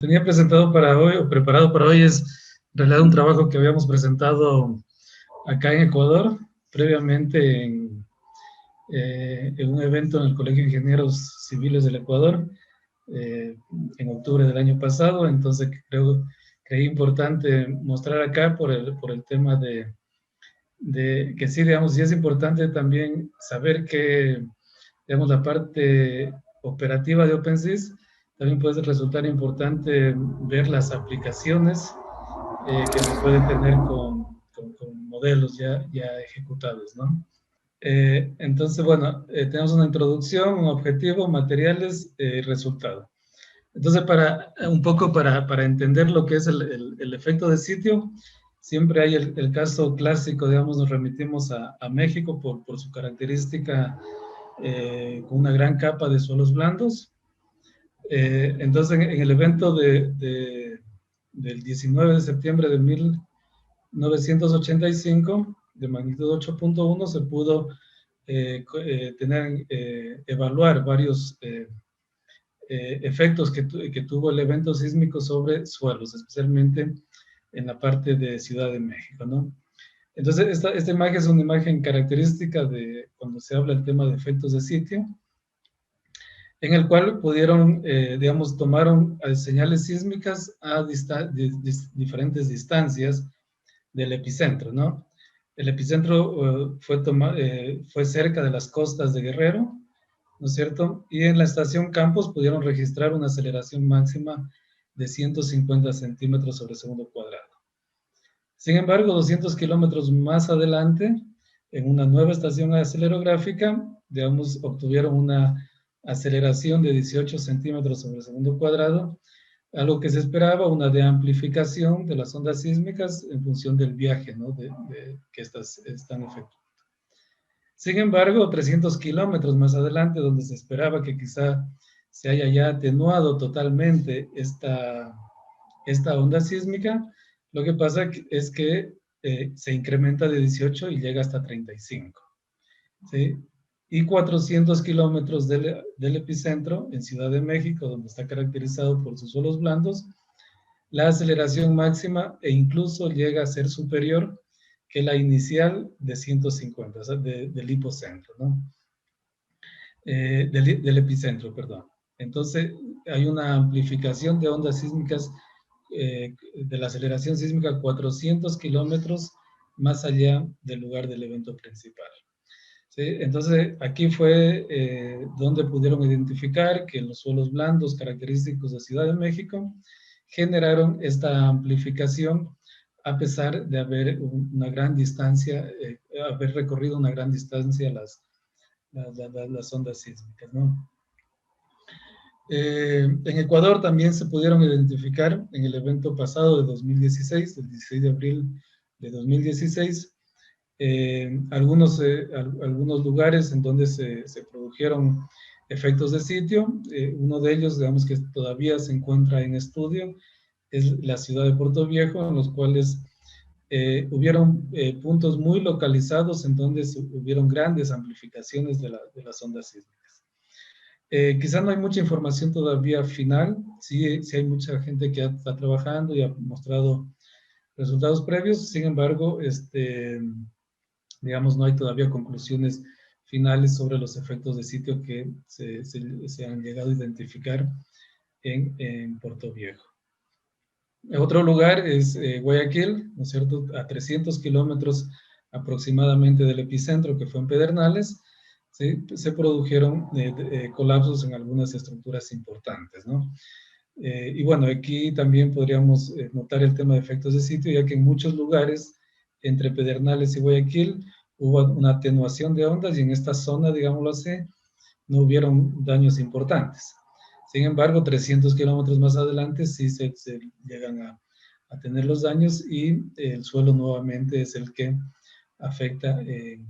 Tenía presentado para hoy, o preparado para hoy, es en realidad un trabajo que habíamos presentado acá en Ecuador, previamente en un evento en el Colegio de Ingenieros Civiles del Ecuador, eh, en octubre del año pasado. Entonces creí importante mostrar acá por el tema de que sí, digamos, sí es importante también saber que, digamos, la parte operativa de OpenSys también puede resultar importante ver las aplicaciones que se pueden tener con modelos ya ejecutados, ¿no? Entonces, bueno, tenemos una introducción, un objetivo, materiales y resultado. Entonces, un poco para entender lo que es el efecto de sitio, siempre hay el caso clásico, digamos, nos remitimos a México por su característica con una gran capa de suelos blandos. Entonces, en el evento del 19 de septiembre de 1985, de magnitud 8.1, se pudo evaluar varios efectos que tuvo el evento sísmico sobre suelos, especialmente en la parte de Ciudad de México, ¿no? Entonces, esta imagen es una imagen característica de cuando se habla del tema de efectos de sitio, en el cual pudieron, digamos, tomaron señales sísmicas a diferentes distancias del epicentro, ¿no? El epicentro fue cerca de las costas de Guerrero, ¿no es cierto? Y en la estación Campos pudieron registrar una aceleración máxima de 150 centímetros sobre segundo cuadrado. Sin embargo, 200 kilómetros más adelante, en una nueva estación acelerográfica, digamos, obtuvieron una aceleración de 18 centímetros sobre segundo cuadrado, algo que se esperaba, una de amplificación de las ondas sísmicas en función del viaje, ¿no? Que estas están efectuando. Sin embargo, 300 kilómetros más adelante, donde se esperaba que quizá se haya ya atenuado totalmente esta onda sísmica, lo que pasa es que se incrementa de 18 y llega hasta 35. ¿Sí? Y 400 kilómetros del epicentro, en Ciudad de México, donde está caracterizado por sus suelos blandos, la aceleración máxima e incluso llega a ser superior que la inicial de 150, o sea, del hipocentro, ¿no? Del epicentro, perdón. Entonces, hay una amplificación de ondas sísmicas de la aceleración sísmica a 400 kilómetros más allá del lugar del evento principal. ¿Sí? Entonces, aquí fue donde pudieron identificar que los suelos blandos característicos de Ciudad de México generaron esta amplificación a pesar de haber una gran distancia, haber recorrido una gran distancia las ondas sísmicas, ¿no? En Ecuador también se pudieron identificar en el evento pasado de 2016, el 16 de abril de 2016, algunos lugares en donde se produjeron efectos de sitio. Uno de ellos, digamos que todavía se encuentra en estudio, es la ciudad de Puerto Viejo, en los cuales hubieron puntos muy localizados en donde hubieron grandes amplificaciones de las ondas sísmicas. Quizá no hay mucha información todavía final, sí hay mucha gente que está trabajando y ha mostrado resultados previos, sin embargo, digamos, no hay todavía conclusiones finales sobre los efectos de sitio que se han llegado a identificar en Puerto Viejo. Otro lugar es Guayaquil, ¿no es cierto? A 300 kilómetros aproximadamente del epicentro, que fue en Pedernales, ¿sí? Se produjeron colapsos en algunas estructuras importantes, ¿no? Y bueno, aquí también podríamos notar el tema de efectos de sitio, ya que en muchos lugares, entre Pedernales y Guayaquil, hubo una atenuación de ondas y en esta zona, digámoslo así, no hubieron daños importantes. Sin embargo, 300 kilómetros más adelante sí se llegan a tener los daños y el suelo nuevamente es el que afecta en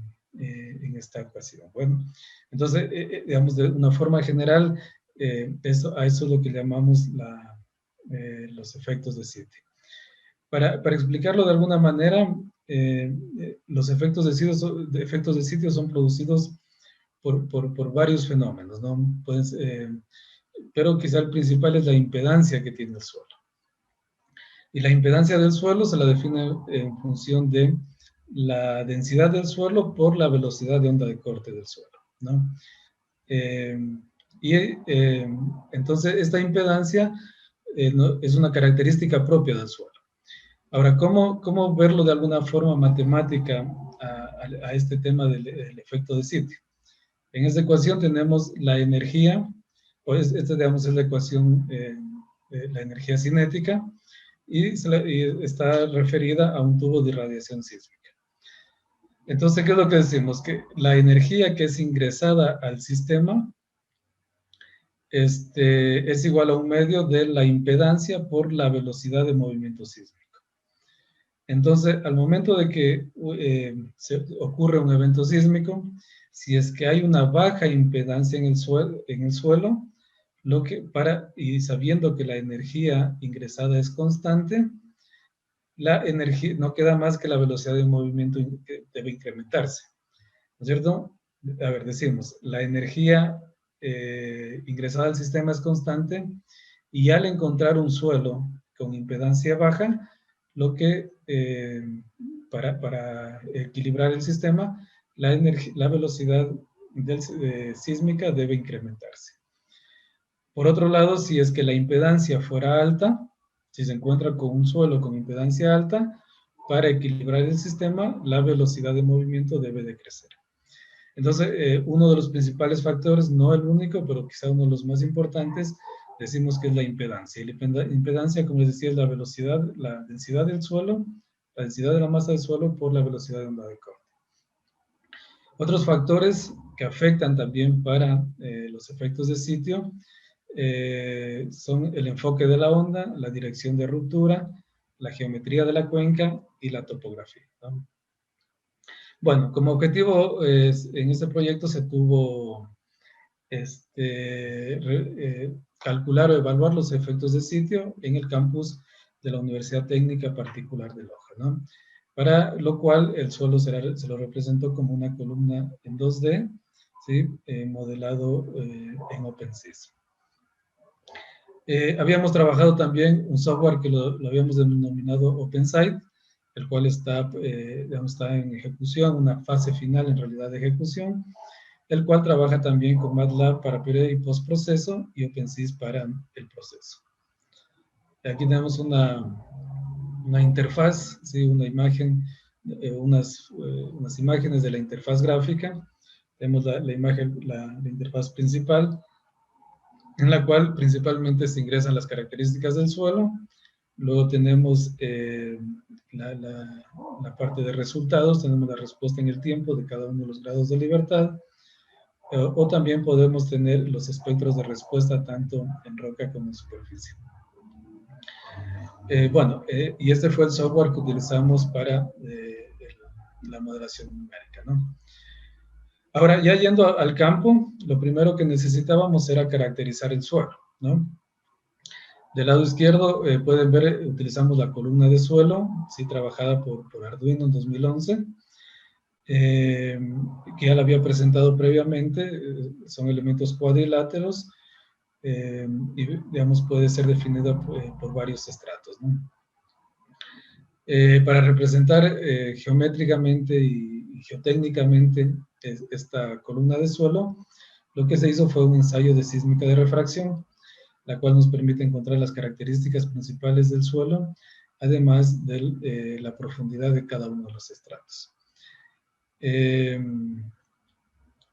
esta ocasión. Bueno, entonces, digamos, de una forma general, a eso es lo que llamamos los efectos de sitio. Para explicarlo de alguna manera, los efectos de sitio son producidos por varios fenómenos, ¿no? Pues, pero quizá el principal es la impedancia que tiene el suelo. Y la impedancia del suelo se la define en función de la densidad del suelo por la velocidad de onda de corte del suelo, ¿no? Eh, y entonces esta impedancia es una característica propia del suelo. Ahora, ¿cómo verlo de alguna forma matemática a este tema del efecto de sitio? En esta ecuación tenemos la energía, pues esta digamos es la ecuación, la energía cinética, y está referida a un tubo de irradiación sísmica. Entonces, ¿qué es lo que decimos? Que la energía que es ingresada al sistema es igual a un medio de la impedancia por la velocidad de movimiento sísmico. Entonces, al momento de que ocurre un evento sísmico, si es que hay una baja impedancia en el suelo, y sabiendo que la energía ingresada es constante, la energía no queda más que la velocidad de movimiento que debe incrementarse, ¿no es cierto? A ver, decimos, la energía ingresada al sistema es constante y al encontrar un suelo con impedancia baja, lo que para equilibrar el sistema, la velocidad sísmica debe incrementarse. Por otro lado, si es que la impedancia fuera alta, si se encuentra con un suelo con impedancia alta, para equilibrar el sistema, la velocidad de movimiento debe de crecer. Entonces, uno de los principales factores, no el único, pero quizá uno de los más importantes, decimos que es la impedancia. Y la impedancia, como les decía, es la velocidad, la densidad del suelo, la densidad de la masa del suelo por la velocidad de onda de corte. Otros factores que afectan también para los efectos de sitio son el enfoque de la onda, la dirección de ruptura, la geometría de la cuenca y la topografía, ¿no? Bueno, como objetivo en este proyecto se tuvo calcular o evaluar los efectos de sitio en el campus de la Universidad Técnica Particular de Loja, ¿no? Para lo cual el suelo se lo representó como una columna en 2D, ¿sí? Modelado en OpenSys. Habíamos trabajado también un software que lo habíamos denominado OpenSite, el cual digamos, está en ejecución, una fase final en realidad de ejecución, el cual trabaja también con MATLAB para pre y postproceso y OpenSys para el proceso. Aquí tenemos una interfaz, ¿sí? Una imagen, unas imágenes de la interfaz gráfica. Tenemos la imagen, la interfaz principal, en la cual principalmente se ingresan las características del suelo. Luego tenemos la parte de resultados, tenemos la respuesta en el tiempo de cada uno de los grados de libertad. O también podemos tener los espectros de respuesta tanto en roca como en superficie. Y este fue el software que utilizamos para la modelación numérica, ¿no? Ahora, ya yendo al campo, lo primero que necesitábamos era caracterizar el suelo, ¿no? Del lado izquierdo pueden ver, utilizamos la columna de suelo, sí, trabajada por Arduino en 2011, que ya la había presentado previamente, son elementos cuadriláteros, y digamos puede ser definida por varios estratos, ¿no? Para representar geométricamente y geotécnicamente esta columna de suelo, lo que se hizo fue un ensayo de sísmica de refracción, la cual nos permite encontrar las características principales del suelo, además de la profundidad de cada uno de los estratos. En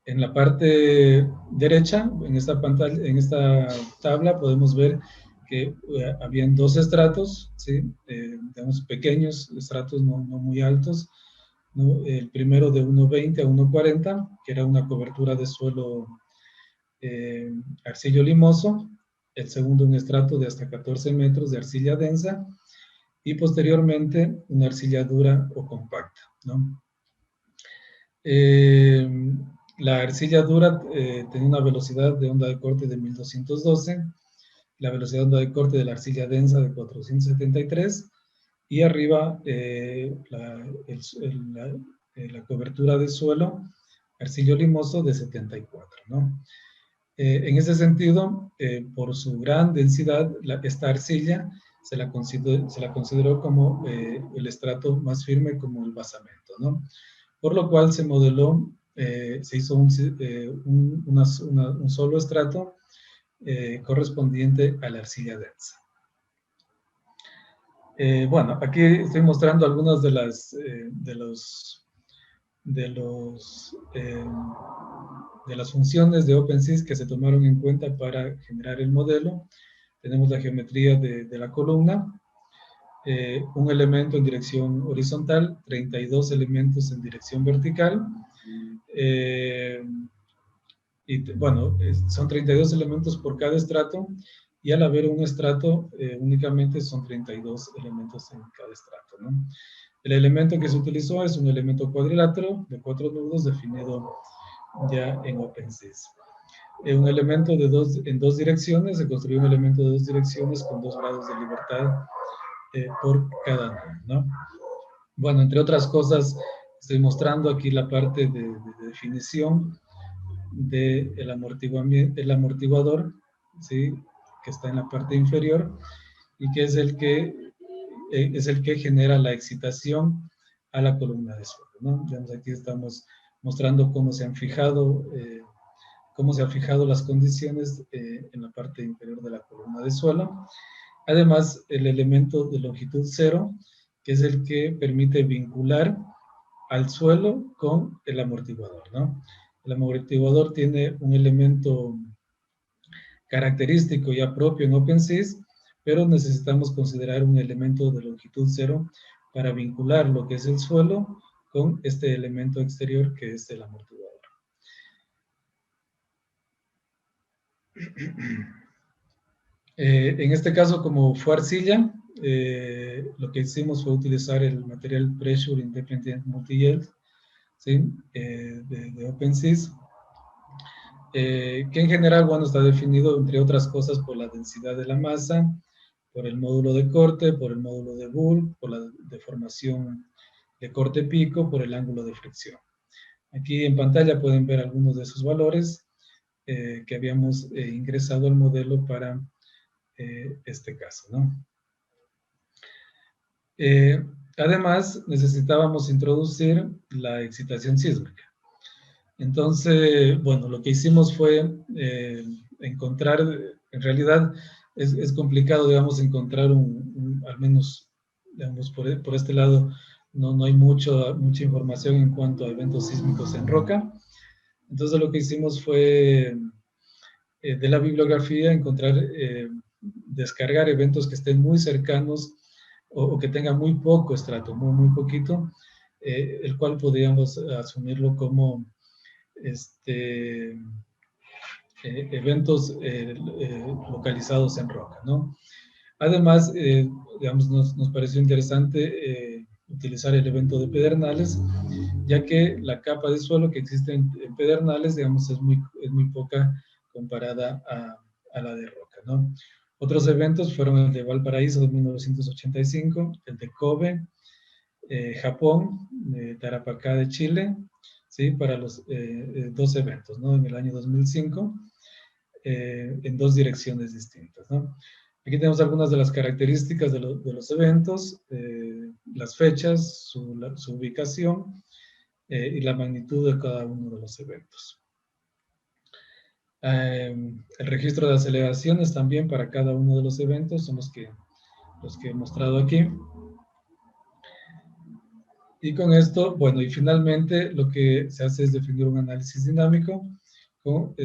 la parte derecha, en esta pantalla, en esta tabla, podemos ver que habían dos estratos, ¿sí? Digamos pequeños, estratos no muy altos, ¿no? El primero de 1,20 a 1,40, que era una cobertura de suelo arcillo limoso, el segundo un estrato de hasta 14 metros de arcilla densa, y posteriormente una arcilla dura o compacta, ¿no? La arcilla dura tenía una velocidad de onda de corte de 1212, la velocidad de onda de corte de la arcilla densa de 473, y arriba la cobertura de suelo arcillo limoso de 74, ¿no? En ese sentido, por su gran densidad, esta arcilla se la consideró como el estrato más firme, como el basamento, ¿no? Por lo cual se modeló, se hizo un solo estrato correspondiente a la arcilla densa. Bueno, aquí estoy mostrando algunas de las, de las funciones de OpenSys que se tomaron en cuenta para generar el modelo. Tenemos la geometría de la columna, un elemento en dirección horizontal, 32 elementos en dirección vertical, y bueno, son 32 elementos por cada estrato, y al haber un estrato únicamente son 32 elementos en cada estrato, ¿no? El elemento que se utilizó es un elemento cuadrilátero de 4 nudos definido ya en OpenSys. Un elemento en dos direcciones, se construyó un elemento de 2 direcciones con 2 grados de libertad por cada nudo, ¿no? Bueno, entre otras cosas, estoy mostrando aquí la parte de definición del amortiguador, ¿sí? Que está en la parte inferior y que es el que genera la excitación a la columna de suelo, ¿no? Digamos, aquí estamos mostrando cómo se han fijado las condiciones en la parte inferior de la columna de suelo. Además, el elemento de longitud cero, que es el que permite vincular al suelo con el amortiguador, ¿no? El amortiguador tiene un elemento característico ya propio en OpenSys, pero necesitamos considerar un elemento de longitud cero para vincular lo que es el suelo con este elemento exterior que es el amortiguador. En este caso, como fue arcilla, lo que hicimos fue utilizar el material Pressure Independent Multi-Yield, ¿sí? De OpenSys, que en general, bueno, está definido, entre otras cosas, por la densidad de la masa, por el módulo de corte, por el módulo de Bull, por la deformación de corte pico, por el ángulo de fricción. Aquí en pantalla pueden ver algunos de esos valores que habíamos ingresado al modelo para este caso, ¿no? Además, necesitábamos introducir la excitación sísmica. Entonces, bueno, lo que hicimos fue encontrar, en realidad es complicado, digamos, encontrar al menos, digamos, por este lado, no hay mucha información en cuanto a eventos sísmicos en roca. Entonces, lo que hicimos fue, de la bibliografía, descargar eventos que estén muy cercanos o que tengan muy poco estrato, muy poquito, el cual podríamos asumirlo como eventos localizados en roca, ¿no? Además, digamos, nos pareció interesante utilizar el evento de pedernales, ya que la capa de suelo que existe en pedernales, digamos, es muy poca comparada a la de roca, ¿no? Otros eventos fueron el de Valparaíso de 1985, el de Kobe, Japón, Tarapacá de Chile, ¿sí? Para los dos eventos, ¿no? En el año 2005, en dos direcciones distintas, ¿no? Aquí tenemos algunas de las características de los eventos, las fechas, su ubicación y la magnitud de cada uno de los eventos. El registro de aceleraciones también para cada uno de los eventos son los que he mostrado aquí. Y con esto, bueno, y finalmente lo que se hace es definir un análisis dinámico.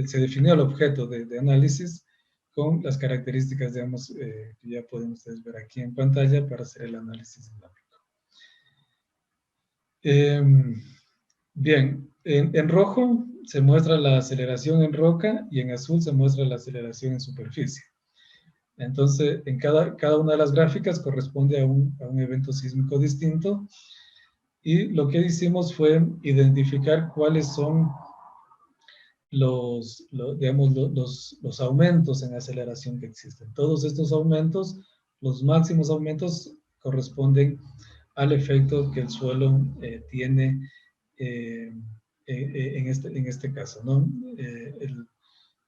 Se definió el objeto de análisis con las características, digamos, que ya pueden ustedes ver aquí en pantalla para hacer el análisis dinámico. Bien, en rojo se muestra la aceleración en roca y en azul se muestra la aceleración en superficie. Entonces, en cada una de las gráficas corresponde a un evento sísmico distinto. Y lo que hicimos fue identificar cuáles son los aumentos en aceleración que existen. Todos estos aumentos, los máximos aumentos, corresponden al efecto que el suelo tiene en este caso, ¿no?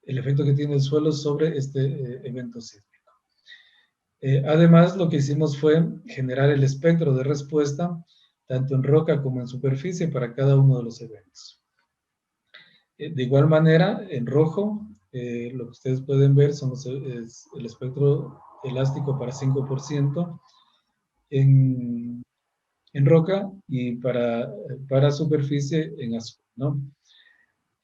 el efecto que tiene el suelo sobre este evento sísmico. Además, lo que hicimos fue generar el espectro de respuesta, tanto en roca como en superficie, para cada uno de los eventos. De igual manera, en rojo, lo que ustedes pueden ver es el espectro elástico para 5% en roca y para superficie en azul, ¿no?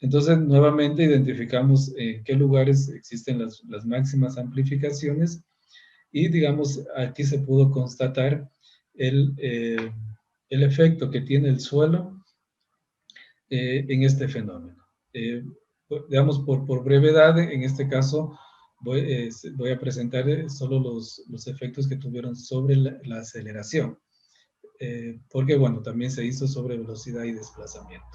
Entonces, nuevamente identificamos en qué lugares existen las máximas amplificaciones y, digamos, aquí se pudo constatar el efecto que tiene el suelo en este fenómeno. Digamos, por brevedad, en este caso, voy a presentar solo los efectos que tuvieron sobre la aceleración, porque, bueno, también se hizo sobre velocidad y desplazamiento.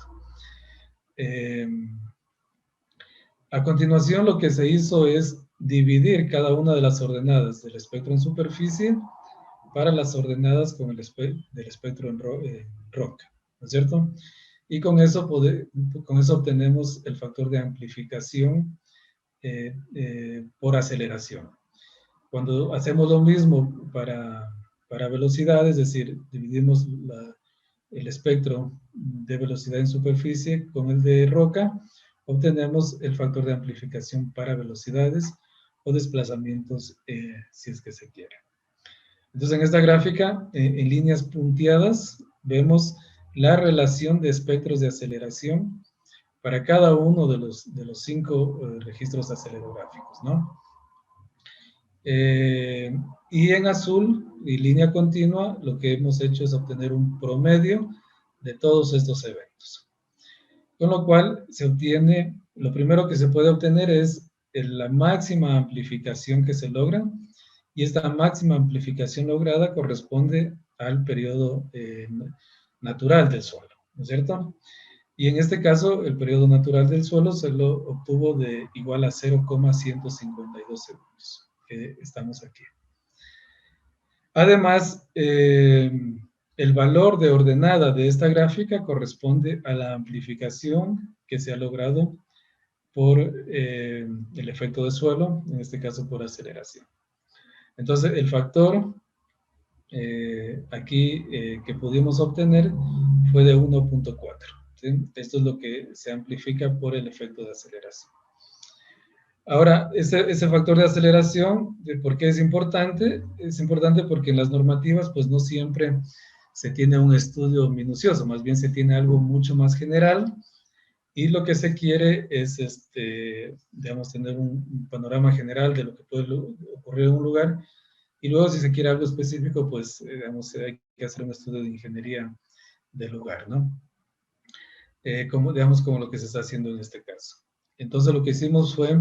A continuación, lo que se hizo es dividir cada una de las ordenadas del espectro en superficie para las ordenadas del espectro en roca, ¿no es cierto? Y con eso obtenemos el factor de amplificación por aceleración. Cuando hacemos lo mismo para velocidad, es decir, dividimos el espectro de velocidad en superficie con el de roca, obtenemos el factor de amplificación para velocidades o desplazamientos, si es que se quiere. Entonces, en esta gráfica, en líneas punteadas, vemos la relación de espectros de aceleración para cada uno de los 5 registros acelerográficos, ¿no? Y en azul, y línea continua, lo que hemos hecho es obtener un promedio de todos estos eventos. Con lo cual, se obtiene, lo primero que se puede obtener es la máxima amplificación que se logra, y esta máxima amplificación lograda corresponde al periodo natural del suelo, ¿no es cierto? Y en este caso, el periodo natural del suelo se lo obtuvo de igual a 0,152 segundos, que estamos aquí. Además, el valor de ordenada de esta gráfica corresponde a la amplificación que se ha logrado por el efecto de suelo, en este caso por aceleración. Entonces, el factor aquí que pudimos obtener fue de 1.4. ¿sí? Esto es lo que se amplifica por el efecto de aceleración. Ahora, ese factor de aceleración, ¿por qué es importante? Es importante porque en las normativas, pues no siempre se tiene un estudio minucioso, más bien se tiene algo mucho más general, y lo que se quiere es, digamos, tener un panorama general de lo que puede ocurrir en un lugar, y luego si se quiere algo específico, pues, digamos, hay que hacer un estudio de ingeniería del lugar, ¿no? Digamos, como lo que se está haciendo en este caso. Entonces, lo que hicimos fue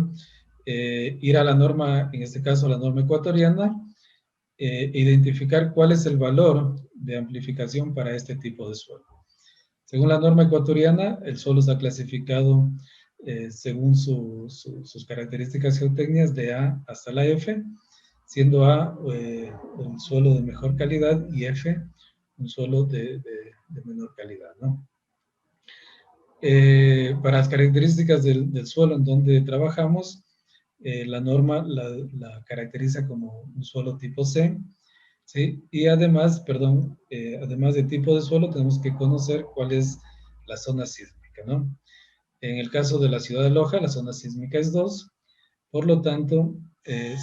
ir a la norma, en este caso, a la norma ecuatoriana, identificar cuál es el valor de amplificación para este tipo de suelo. Según la norma ecuatoriana, el suelo está clasificado según sus características geotécnicas de A hasta la F, siendo A un suelo de mejor calidad y F un suelo de menor calidad, ¿no? Para las características del suelo en donde trabajamos, la norma la caracteriza como un suelo tipo C, ¿sí? Y además, además de tipo de suelo, tenemos que conocer cuál es la zona sísmica, ¿no? En el caso de la ciudad de Loja, la zona sísmica es 2, por lo tanto,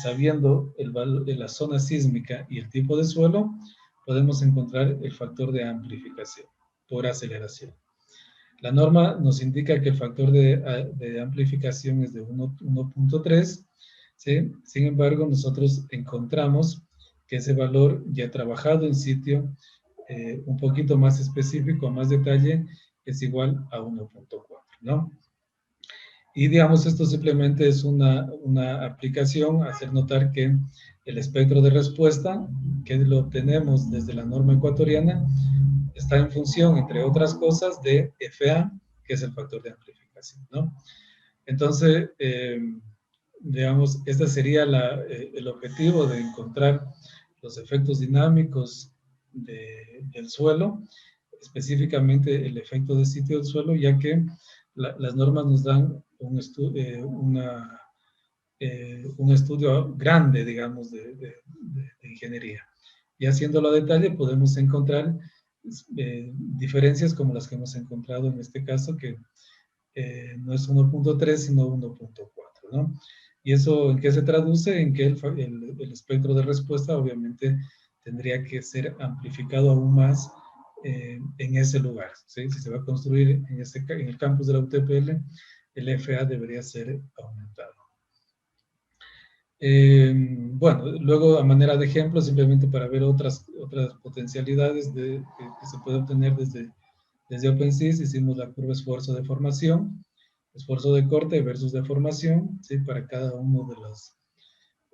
sabiendo la zona sísmica y el tipo de suelo, podemos encontrar el factor de amplificación por aceleración. La norma nos indica que el factor de amplificación es de 1.3, ¿sí? Sin embargo, nosotros encontramos que ese valor ya trabajado en sitio, un poquito más específico, a más detalle, es igual a 1.4, ¿no? Y digamos, esto simplemente es una aplicación, hacer notar que el espectro de respuesta, que lo obtenemos desde la norma ecuatoriana, está en función, entre otras cosas, de FA, que es el factor de amplificación, ¿no? Entonces, digamos, este sería el objetivo de encontrar los efectos dinámicos del suelo, específicamente el efecto de sitio del suelo, ya que las normas nos dan un estudio grande, digamos, de ingeniería. Y haciéndolo a detalle podemos encontrar diferencias como las que hemos encontrado en este caso, que no es 1.3 sino 1.4, ¿no? ¿Y eso en qué se traduce? En que el espectro de respuesta obviamente tendría que ser amplificado aún más en ese lugar, ¿sí? Si se va a construir en el campus de la UTPL, el FA debería ser aumentado. Bueno, luego a manera de ejemplo, simplemente para ver otras potencialidades que se puede obtener desde OpenSys, hicimos la curva esfuerzo de formación, esfuerzo de corte versus deformación, ¿sí? Para cada uno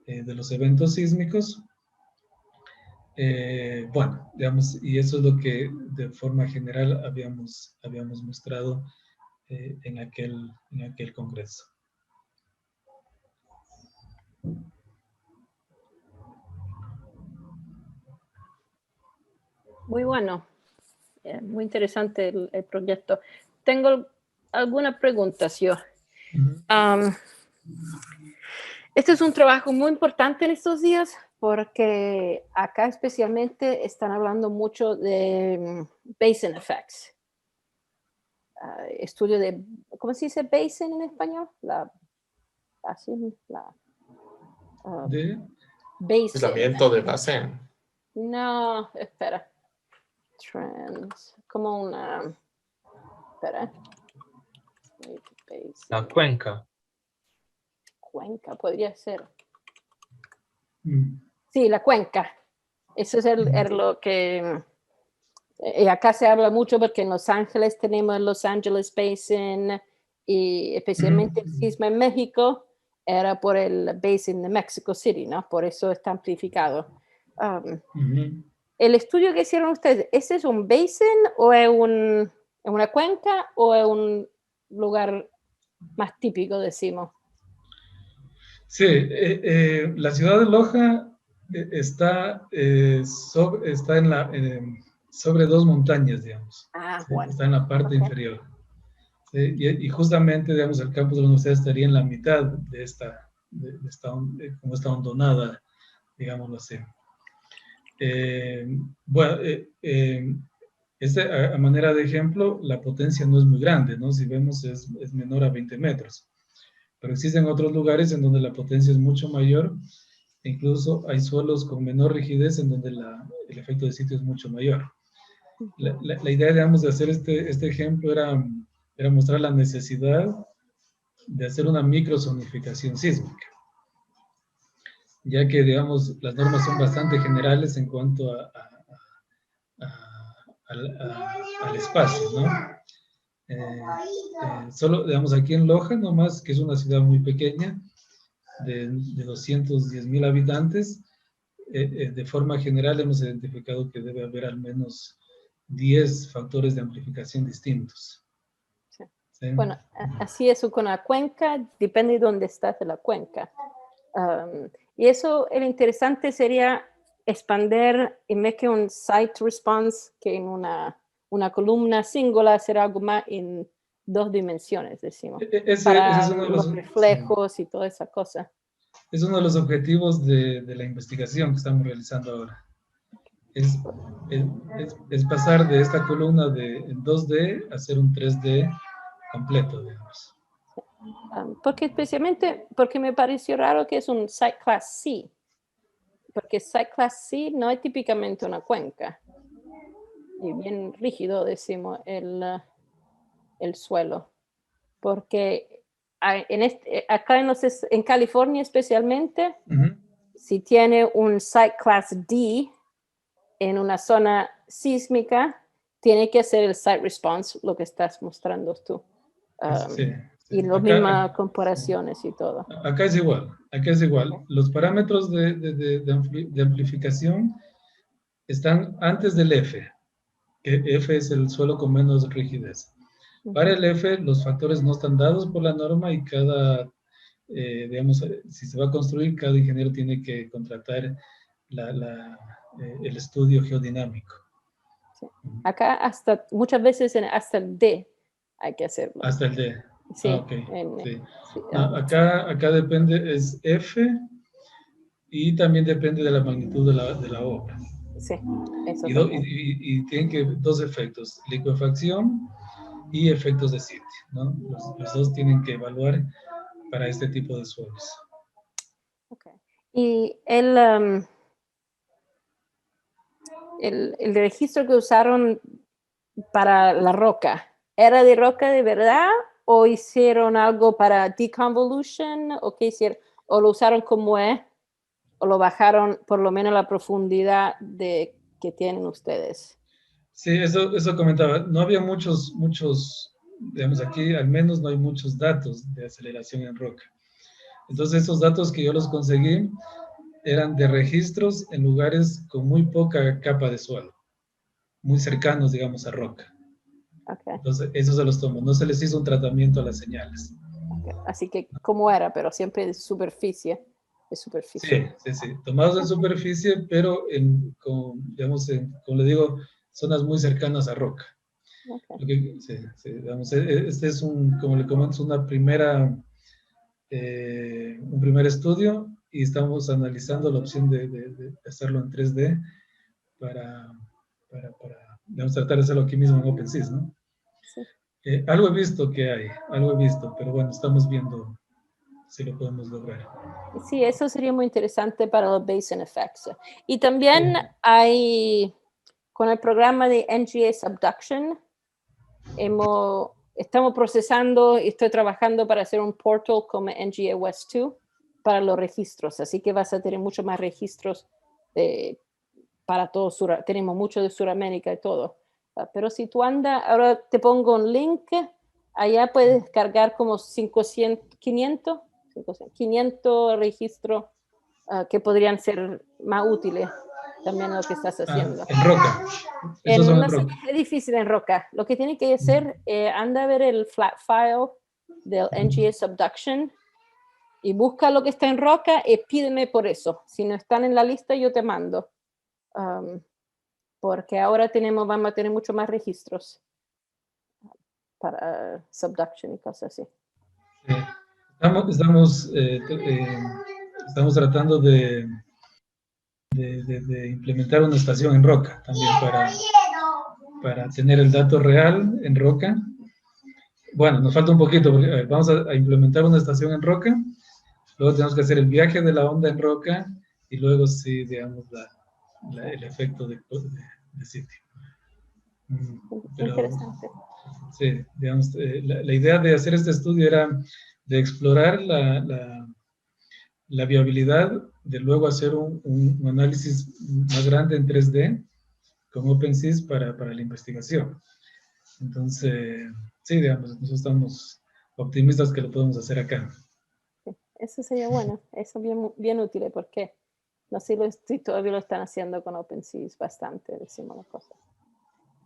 de los eventos sísmicos. Bueno, digamos, y eso es lo que de forma general habíamos mostrado en aquel congreso. Muy bueno, muy interesante el proyecto. Tengo algunas preguntas yo. Este es un trabajo muy importante en estos días porque acá especialmente están hablando mucho de basin effects. Estudio de, ¿cómo se dice basin en español? Basin. Aislamiento de base. No, espera. Como una... Espera. La cuenca. Cuenca, podría ser. Sí, la cuenca. Eso es lo que... acá se habla mucho porque en Los Ángeles tenemos el Los Angeles Basin y especialmente el sismo en México era por el Basin de Mexico City, ¿no? Por eso está amplificado. El estudio que hicieron ustedes, ¿ese es un basin o es una cuenca o es un lugar más típico, decimos? Sí, la ciudad de Loja está sobre dos montañas, digamos. Ah, ¿sí? bueno. Está en la parte inferior. ¿sí? Y justamente, digamos, el campus de la universidad estaría en la mitad de como esta hondonada, digámoslo así. Bueno, a manera de ejemplo, la potencia no es muy grande, ¿no? Si vemos es menor a 20 metros. Pero existen otros lugares en donde la potencia es mucho mayor, e incluso hay suelos con menor rigidez en donde el efecto de sitio es mucho mayor. La idea, digamos, de hacer este ejemplo era mostrar la necesidad de hacer una microzonificación sísmica, ya que, digamos, las normas son bastante generales en cuanto al espacio, ¿no? Solo, digamos, aquí en Loja nomás, que es una ciudad muy pequeña, de 210,000 habitantes, de forma general hemos identificado que debe haber al menos 10 factores de amplificación distintos. Sí. ¿Sí? Bueno, así es con la cuenca, depende de dónde estás en la cuenca. Y eso, el interesante sería expander y make un site response que en una columna singular hacer algo más en 2 dimensiones, decimos, para ese es uno de los reflejos sí. Y toda esa cosa. Es uno de los objetivos de la investigación que estamos realizando ahora. Es pasar de esta columna en 2D a hacer un 3D completo, digamos. Porque especialmente, porque me pareció raro que es un Site Class C, porque Site Class C no es típicamente una cuenca, y bien rígido, decimos, el suelo, porque acá en California especialmente, si tiene un Site Class D en una zona sísmica, tiene que hacer el Site Response, lo que estás mostrando tú. Sí. Y las mismas comparaciones y todo. Acá es igual. Los parámetros de amplificación están antes del F, que F es el suelo con menos rigidez. Para el F, los factores no están dados por la norma y digamos, si se va a construir, cada ingeniero tiene que contratar el estudio geodinámico. Sí. Acá muchas veces hasta el D hay que hacerlo. Hasta el D. Sí, Ok, sí. No, acá depende, es F y también depende de la magnitud de la obra. sí, eso Y, también. y tienen dos efectos, licuefacción y efectos de sitio, ¿no? Los dos tienen que evaluar para este tipo de suelos. Okay. Y el registro que usaron para la roca, ¿era de roca de verdad o hicieron algo para deconvolution o qué hicieron? ¿O lo usaron como es? ¿O lo bajaron por lo menos a la profundidad que tienen ustedes? Sí, eso comentaba. No había muchos, digamos aquí al menos no hay muchos datos de aceleración en roca. Entonces esos datos que yo los conseguí eran de registros en lugares con muy poca capa de suelo, muy cercanos, digamos, a roca. Okay. Entonces, eso se los tomó. No se les hizo un tratamiento a las señales. Okay. Así que, ¿cómo era? Pero siempre de superficie. De superficie. Sí, sí, sí. Tomados en superficie, pero digamos, como le digo, zonas muy cercanas a roca. Okay. Sí, sí, digamos, este es como le comento, un primer estudio y estamos analizando la opción de hacerlo en 3D para digamos, tratar de hacerlo aquí mismo en OpenSys, ¿no? Sí. Algo he visto que hay, algo he visto, pero bueno, estamos viendo si lo podemos lograr. Sí, eso sería muy interesante para los Basin Effects. Y también hay, con el programa de NGA Subduction, estamos procesando y estoy trabajando para hacer un portal como NGA West 2 para los registros, así que vas a tener mucho más registros para todo tenemos mucho de Sudamérica y todo. Pero si tú andas, ahora te pongo un link, allá puedes cargar como 500 registros que podrían ser más útiles también a lo que estás haciendo. En roca. Estos son en roca. Es difícil en roca. Lo que tiene que hacer, anda a ver el flat file del NGA Subduction y busca lo que está en roca y pídeme por eso. Si no están en la lista, yo te mando. Porque ahora vamos a tener mucho más registros para subduction y cosas así. Sí. Estamos tratando de implementar una estación en roca también para tener el dato real en roca. Bueno, nos falta un poquito, porque vamos a implementar una estación en roca, luego tenemos que hacer el viaje de la onda en roca y luego sí, digamos, el efecto de sitio. Pero, interesante. sí, digamos, la idea de hacer este estudio era de explorar la viabilidad de luego hacer un análisis más grande en 3D con OpenSys para la investigación. Entonces, sí, digamos, nosotros estamos optimistas que lo podemos hacer acá. Eso sería bueno, eso bien, bien útil, porque no sé si todavía lo están haciendo con OpenSys bastante, decimos las cosas.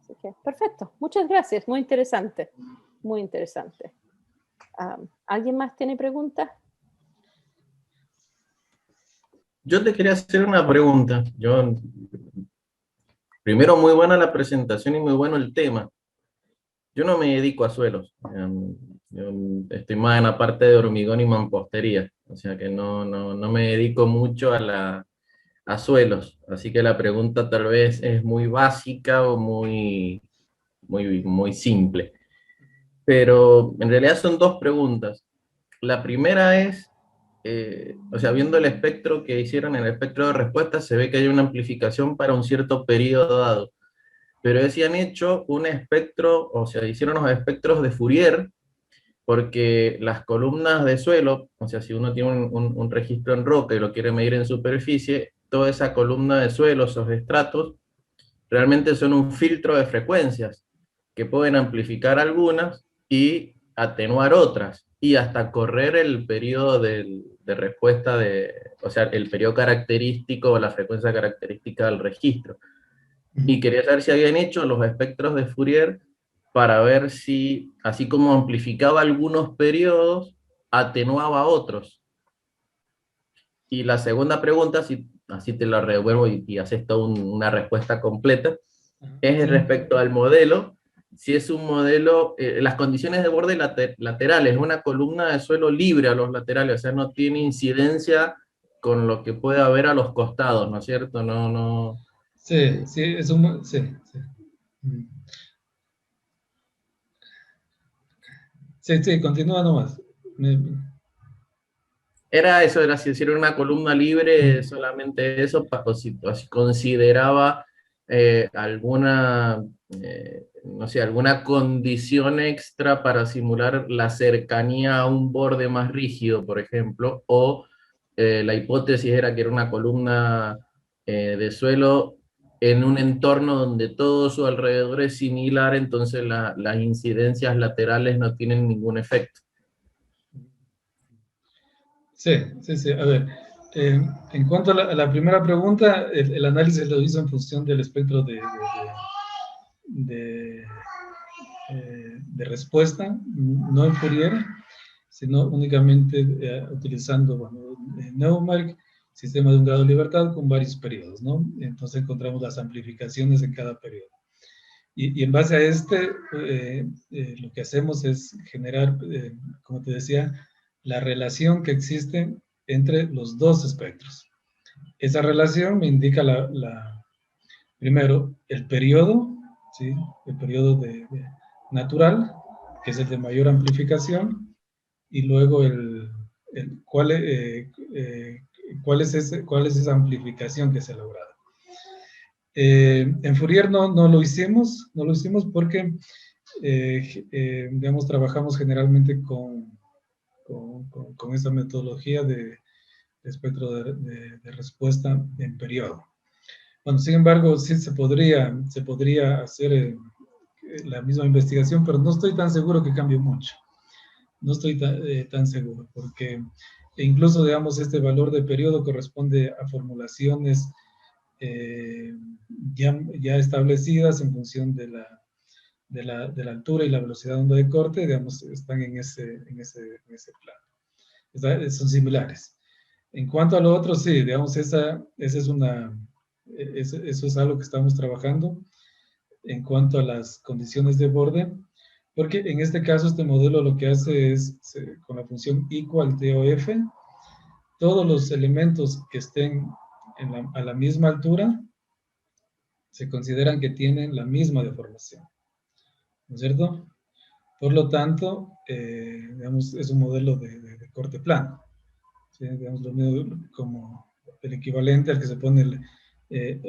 Así que, perfecto, muchas gracias, muy interesante, muy interesante. ¿Alguien más tiene preguntas? Yo te quería hacer una pregunta. Primero, muy buena la presentación y muy bueno el tema. Yo no me dedico a suelos. Yo estoy más en la parte de hormigón y mampostería. O sea que no me dedico mucho a suelos. Así que la pregunta tal vez es muy básica o muy simple. Pero en realidad son dos preguntas. La primera es, o sea, viendo el espectro que hicieron en el espectro de respuestas, se ve que hay una amplificación para un cierto periodo dado. Pero si han hecho un espectro, o sea, hicieron los espectros de Fourier, porque las columnas de suelo, o sea, si uno tiene un registro en roca y lo quiere medir en superficie, toda esa columna de suelo, esos estratos, realmente son un filtro de frecuencias que pueden amplificar algunas y atenuar otras, y hasta correr el periodo de respuesta o sea, el periodo característico o la frecuencia característica del registro. Y quería saber si habían hecho los espectros de Fourier para ver si, así como amplificaba algunos periodos, atenuaba otros. Y la segunda pregunta, si así te la revuelvo y haces toda una respuesta completa, es respecto al modelo, si es un modelo, las condiciones de borde laterales, una columna de suelo libre a los laterales, o sea, no tiene incidencia con lo que puede haber a los costados, ¿no es cierto? No. Sí, sí, es un... Sí, sí. Sí, sí, continúa nomás. Era eso, era si era una columna libre, solamente eso, o si consideraba alguna, no sé, alguna condición extra para simular la cercanía a un borde más rígido, por ejemplo, o la hipótesis era que era una columna de suelo en un entorno donde todo su alrededor es similar, entonces las incidencias laterales no tienen ningún efecto. Sí, sí, sí. A ver, en cuanto a la primera pregunta, el análisis lo hizo en función del espectro de, de respuesta, no en Fourier, sino únicamente utilizando, bueno, Neumark, sistema de un grado de libertad con varios periodos, ¿no? Entonces encontramos las amplificaciones en cada periodo. Y en base a lo que hacemos es generar, como te decía, la relación que existe entre los dos espectros. Esa relación me indica primero, el periodo, ¿sí? El periodo natural, que es el de mayor amplificación, y luego cuál es esa amplificación que se ha logrado. En Fourier no lo hicimos porque, digamos, trabajamos generalmente con esta metodología de espectro de respuesta en periodo. Bueno, sin embargo, sí se podría hacer la misma investigación, pero no estoy tan seguro que cambie mucho. No estoy tan seguro, porque incluso, digamos, este valor de periodo corresponde a formulaciones ya establecidas en función de la altura y la velocidad de onda de corte, digamos, están en ese plano. Son similares. En cuanto a lo otro, sí, digamos, eso es algo que estamos trabajando en cuanto a las condiciones de borde, porque en este caso este modelo lo que hace es, con la función equal TOF, todos los elementos que estén a la misma altura se consideran que tienen la misma deformación, ¿no es cierto? Por lo tanto, digamos, es un modelo de corte plano, ¿sí? Digamos, lo mismo como el equivalente al que se pone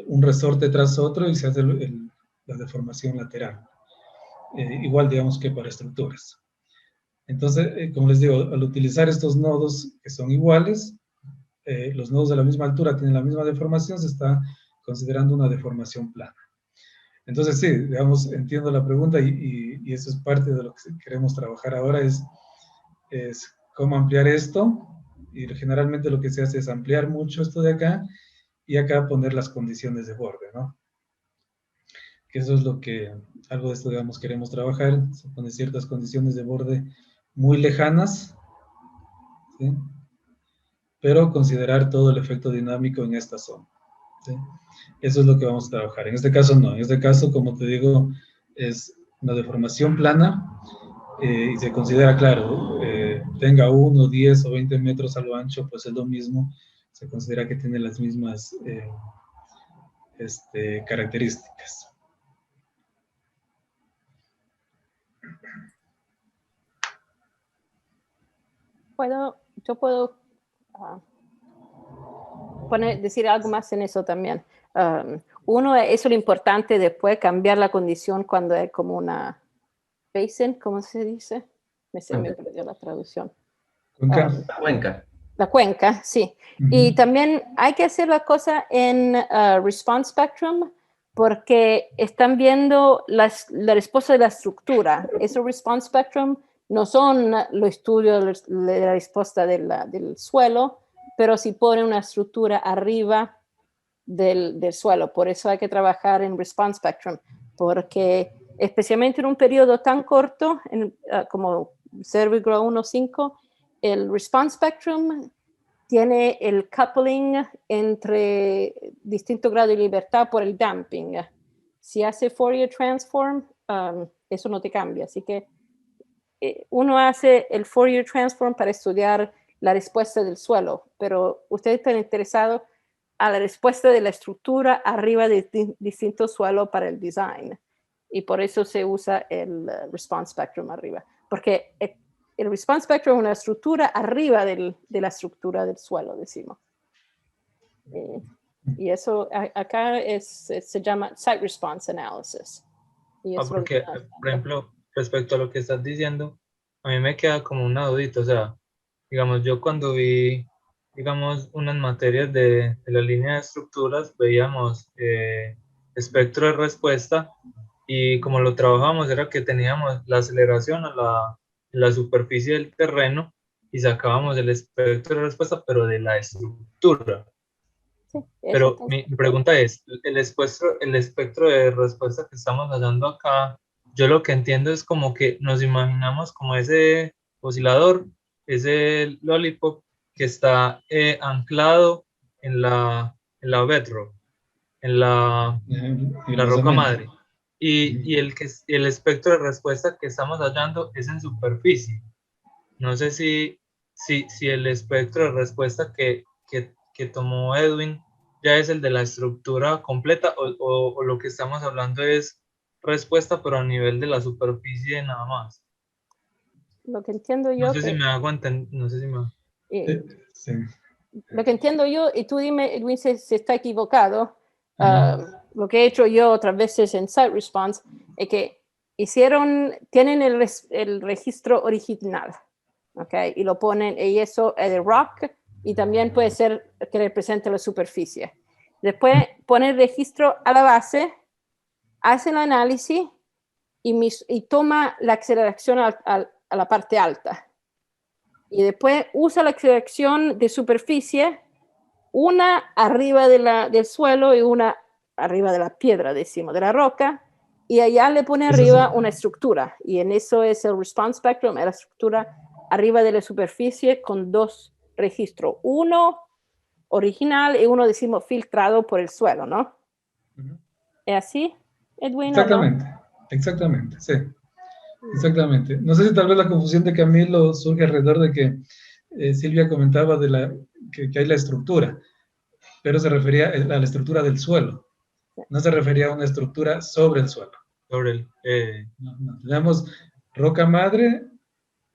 un resorte tras otro y se hace la deformación lateral. Igual, digamos, que para estructuras. Entonces, como les digo, al utilizar estos nodos que son iguales, los nodos de la misma altura tienen la misma deformación, se está considerando una deformación plana. Entonces, sí, digamos, entiendo la pregunta y eso es parte de lo que queremos trabajar ahora, es cómo ampliar esto, y generalmente lo que se hace es ampliar mucho esto de acá, y acá poner las condiciones de borde, ¿no? Que eso es algo de esto, digamos, queremos trabajar, se ponen ciertas condiciones de borde muy lejanas, ¿sí? Pero considerar todo el efecto dinámico en esta zona, ¿sí? Eso es lo que vamos a trabajar. En este caso no, en este caso, como te digo, es una deformación plana y se considera, claro, tenga 1, 10 o 20 metros a lo ancho, pues es lo mismo, se considera que tiene las mismas características. Yo puedo decir algo más en eso también. Uno, eso es lo importante después, cambiar la condición cuando es como una basin, ¿cómo se dice? Me perdió la traducción. La cuenca. La cuenca, sí. Y también hay que hacer la cosa en response spectrum, porque están viendo la respuesta de la estructura. Esos response spectrum no son los estudios de la respuesta del suelo, pero si ponen una estructura arriba del suelo. Por eso hay que trabajar en response spectrum, porque especialmente en un periodo tan corto como 0,15, el response spectrum tiene el coupling entre distinto grado de libertad por el damping. Si hace Fourier transform, eso no te cambia. Así que uno hace el Fourier Transform para estudiar la respuesta del suelo, pero ustedes están interesados a la respuesta de la estructura arriba de distintos suelos para el design. Y por eso se usa el response spectrum arriba. Porque el response spectrum es una estructura arriba de la estructura del suelo, decimos. Y eso acá se llama site response analysis. Y eso porque, por ejemplo, respecto a lo que estás diciendo, a mí me queda como una dudita. O sea, digamos, yo cuando vi, digamos, unas materias de la línea de estructuras, veíamos espectro de respuesta, y como lo trabajamos era que teníamos la aceleración a la superficie del terreno y sacábamos el espectro de respuesta, pero de la estructura. Sí, pero mi pregunta es, el espectro de respuesta que estamos hallando acá, yo lo que entiendo es como que nos imaginamos como ese oscilador, ese lollipop que está anclado en la bedrock, en la roca madre. Y el espectro de respuesta que estamos hallando es en superficie. No sé si el espectro de respuesta que tomó Edwin ya es el de la estructura completa, o lo que estamos hablando es respuesta pero a nivel de la superficie nada más. Lo que entiendo yo... No sé si me hago entender, no sé si me... Sí. Lo que entiendo yo, y tú dime, Edwin, si está equivocado, lo que he hecho yo otras veces en Site Response, es que tienen el registro original, ¿ok? Y lo ponen, y eso es de rock, y también puede ser que represente la superficie. Después ponen el registro a la base, hace el análisis y toma la aceleración a la parte alta. Y después usa la aceleración de superficie, una arriba del suelo y una arriba de la piedra, decimos, de la roca, y allá le pone arriba una estructura, y en eso es el response spectrum, es la estructura arriba de la superficie con dos registros, uno original y uno, decimos, filtrado por el suelo, ¿no? ¿Es así, Edwin? Exactamente, ¿o no? exactamente, sí. Exactamente. No sé si tal vez la confusión de Camilo surge alrededor de que Silvia comentaba que hay la estructura, pero se refería a la estructura del suelo. No se refería a una estructura sobre el suelo. Sobre No. Tenemos roca madre,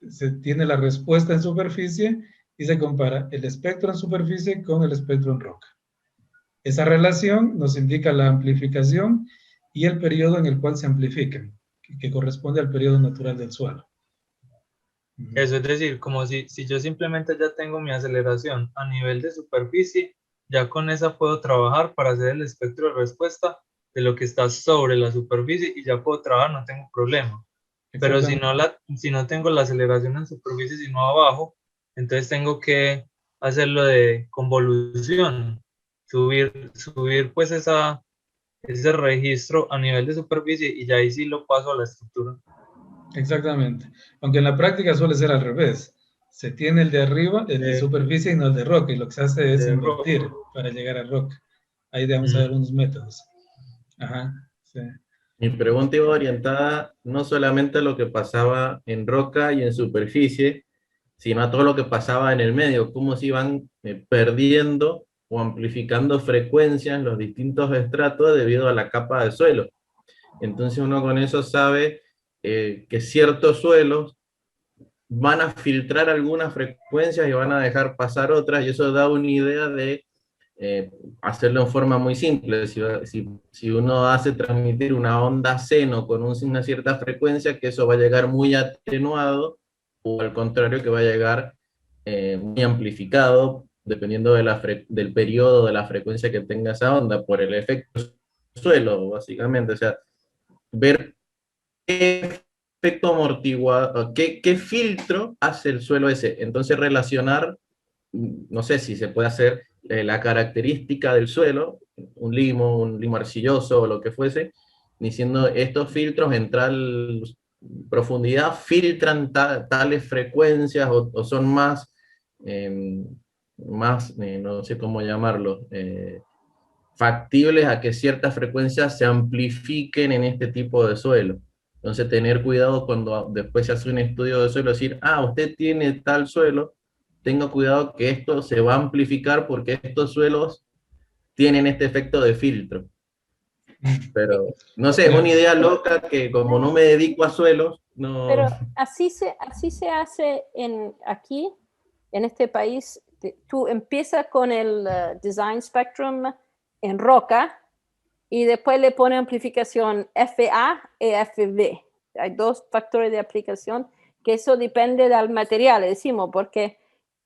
se tiene la respuesta en superficie y se compara el espectro en superficie con el espectro en roca. Esa relación nos indica la amplificación y el periodo en el cual se amplifican, que corresponde al periodo natural del suelo. Eso es decir, como si yo simplemente ya tengo mi aceleración a nivel de superficie, ya con esa puedo trabajar para hacer el espectro de respuesta de lo que está sobre la superficie, y ya puedo trabajar, no tengo problema. Pero si no tengo la aceleración en superficie, sino abajo, entonces tengo que hacerlo de convolución, subir pues ese registro a nivel de superficie, y ya ahí sí lo paso a la estructura. Exactamente. Aunque en la práctica suele ser al revés. Se tiene el de arriba, el de superficie, y no el de roca, y lo que se hace es invertir para llegar a roca. Ahí debemos ver algunos métodos. Ajá, sí. Mi pregunta iba orientada no solamente a lo que pasaba en roca y en superficie, sino a todo lo que pasaba en el medio, cómo se iban perdiendo o amplificando frecuencias en los distintos estratos debido a la capa de suelo. Entonces uno con eso sabe que ciertos suelos van a filtrar algunas frecuencias y van a dejar pasar otras, y eso da una idea de hacerlo en forma muy simple. Si uno hace transmitir una onda seno con una cierta frecuencia, que eso va a llegar muy atenuado, o al contrario, que va a llegar muy amplificado, dependiendo del periodo de la frecuencia que tenga esa onda, por el efecto suelo, básicamente. O sea, ver qué efecto amortiguador, qué filtro hace el suelo ese. Entonces relacionar, no sé si se puede hacer la característica del suelo, un limo arcilloso o lo que fuese, diciendo estos filtros en tal profundidad filtran tales frecuencias, o son más, no sé cómo llamarlo, factibles a que ciertas frecuencias se amplifiquen en este tipo de suelo. Entonces, tener cuidado cuando después se hace un estudio de suelo, decir, ah, usted tiene tal suelo, tenga cuidado que esto se va a amplificar porque estos suelos tienen este efecto de filtro. Pero, no sé, es una idea loca que como no me dedico a suelos, no... Pero así se hace aquí, en este país. Tú empiezas con el Design Spectrum en roca y después le pones amplificación FA y FV. Hay dos factores de aplicación que eso depende del material, decimos, porque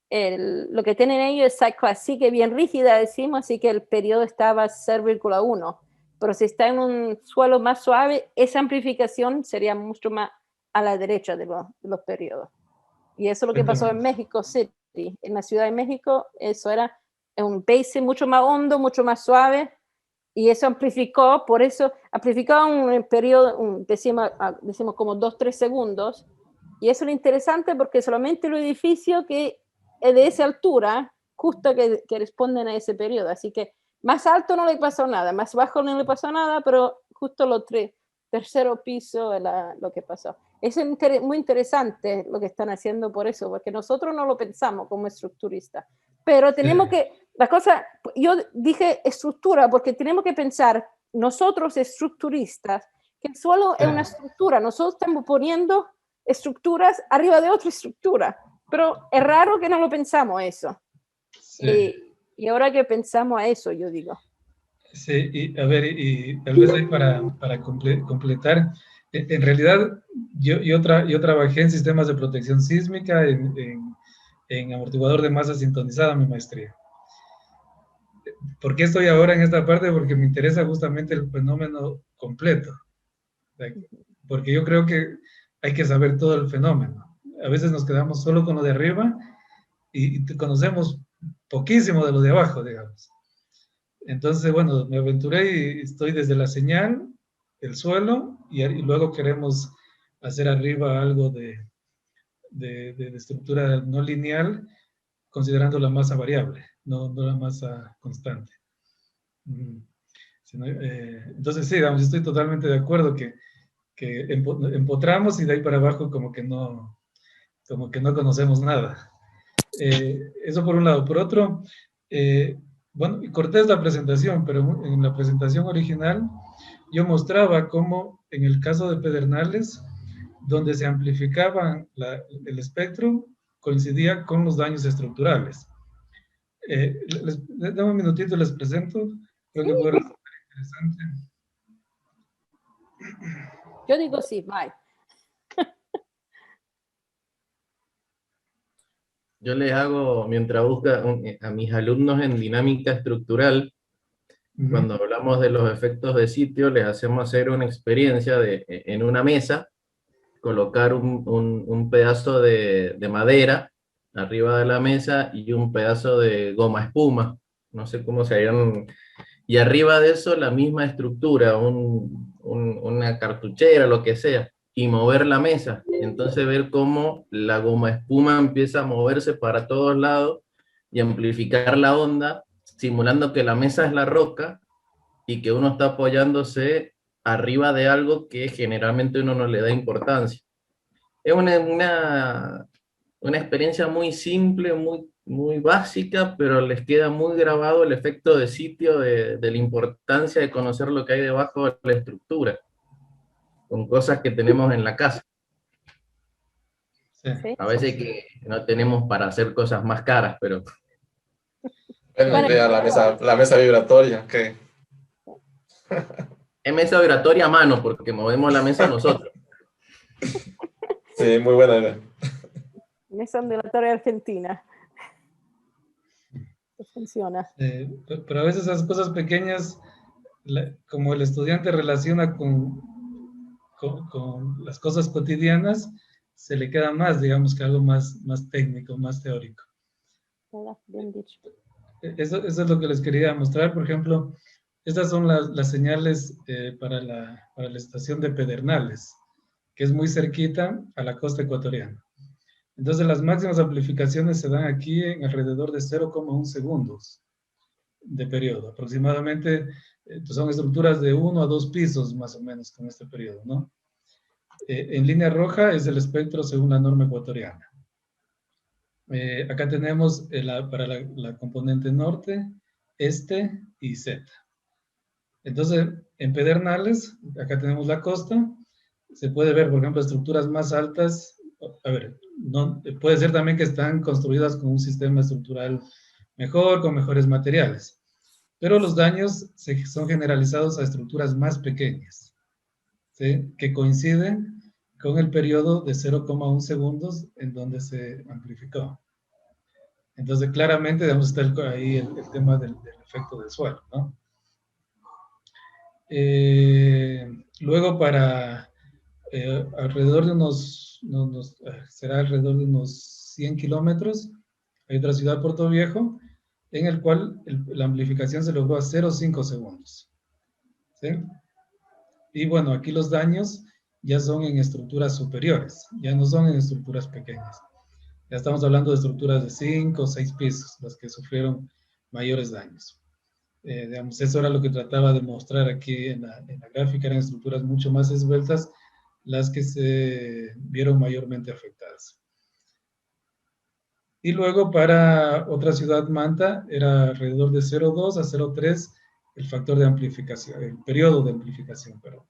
lo que tienen ellos es Site Class C, que es bien rígida, decimos, así que el periodo estaba 0,1. Pero si está en un suelo más suave, esa amplificación sería mucho más a la derecha de los periodos. Y eso es lo que pasó en México City. En la Ciudad de México, eso era un base mucho más hondo, mucho más suave, y eso amplificó, por eso amplificó un periodo, decimos como 2-3 segundos, y eso es lo interesante porque solamente los edificios que es de esa altura, justo que responden a ese periodo, así que más alto no le pasó nada, más bajo no le pasó nada, pero justo los tercero piso es lo que pasó. Es muy interesante lo que están haciendo por eso, porque nosotros no lo pensamos como estructuristas, pero tenemos que, la cosa, yo dije estructura porque tenemos que pensar nosotros estructuristas que el suelo es una estructura, nosotros estamos poniendo estructuras arriba de otra estructura, pero es raro que no lo pensamos eso. Sí. Y ahora que pensamos a eso, yo digo. Sí, y a ver, y tal vez ahí para completar, en realidad yo trabajé en sistemas de protección sísmica, en amortiguador de masa sintonizada, mi maestría. ¿Por qué estoy ahora en esta parte? Porque me interesa justamente el fenómeno completo. Porque yo creo que hay que saber todo el fenómeno. A veces nos quedamos solo con lo de arriba y conocemos poquísimo de lo de abajo, digamos. Entonces, bueno, me aventuré y estoy desde la señal, el suelo, y luego queremos hacer arriba algo de estructura no lineal, considerando la masa variable, no la masa constante. Entonces, sí, digamos, estoy totalmente de acuerdo que empotramos y de ahí para abajo como que no conocemos nada. Eso por un lado. Por otro, bueno, corté la presentación, pero en la presentación original yo mostraba cómo en el caso de Pedernales, donde se amplificaba el espectro, coincidía con los daños estructurales. Dame un minutito, les presento. Creo que puede resultar interesante. Yo digo sí, bye. Yo les hago, mientras busca a mis alumnos en dinámica estructural, cuando hablamos de los efectos de sitio, les hacemos hacer una experiencia en una mesa, colocar un pedazo de madera arriba de la mesa y un pedazo de goma espuma, no sé cómo se llaman, y arriba de eso la misma estructura, una cartuchera, lo que sea, y mover la mesa. Entonces ver cómo la goma espuma empieza a moverse para todos lados y amplificar la onda, simulando que la mesa es la roca y que uno está apoyándose arriba de algo que generalmente uno no le da importancia. Es una experiencia muy simple, muy básica, pero les queda muy grabado el efecto de sitio de la importancia de conocer lo que hay debajo de la estructura, con cosas que tenemos en la casa. Sí. A veces que no tenemos para hacer cosas más caras, pero... Bueno, crea la mesa vibratoria, ¿qué? Es mesa vibratoria a mano, porque movemos la mesa nosotros. Sí, muy buena idea. Mesa ondulatoria argentina. Funciona. Pero a veces esas cosas pequeñas, como el estudiante relaciona con las cosas cotidianas, se le queda más, digamos, que algo más técnico, más teórico. Bien dicho. Eso es lo que les quería mostrar. Por ejemplo, estas son las señales para la estación de Pedernales, que es muy cerquita a la costa ecuatoriana. Entonces, las máximas amplificaciones se dan aquí en alrededor de 0,1 segundos de periodo. Aproximadamente, son estructuras de 1 a 2 pisos, más o menos, con este periodo, ¿no? En línea roja es el espectro según la norma ecuatoriana. Acá tenemos para la componente norte, este y Z. Entonces, en Pedernales, acá tenemos la costa, se puede ver, por ejemplo, estructuras más altas. A ver, no, puede ser también que están construidas con un sistema estructural mejor, con mejores materiales. Pero los daños son generalizados a estructuras más pequeñas, ¿sí? Que coinciden con el periodo de 0,1 segundos en donde se amplificó. Entonces, claramente, digamos, está ahí el tema del efecto del suelo, ¿no? Luego, para alrededor de será alrededor de unos 100 kilómetros, hay otra ciudad, Puerto Viejo, en el cual la amplificación se logró a 0,5 segundos. ¿Sí? Y bueno, aquí los daños ya son en estructuras superiores, ya no son en estructuras pequeñas. Ya estamos hablando de estructuras de 5 o 6 pisos, las que sufrieron mayores daños. Digamos, eso era lo que trataba de mostrar aquí en la gráfica, eran estructuras mucho más esbeltas las que se vieron mayormente afectadas. Y luego para otra ciudad, Manta, era alrededor de 0,2 a 0,3 el factor de amplificación, el periodo de amplificación, perdón.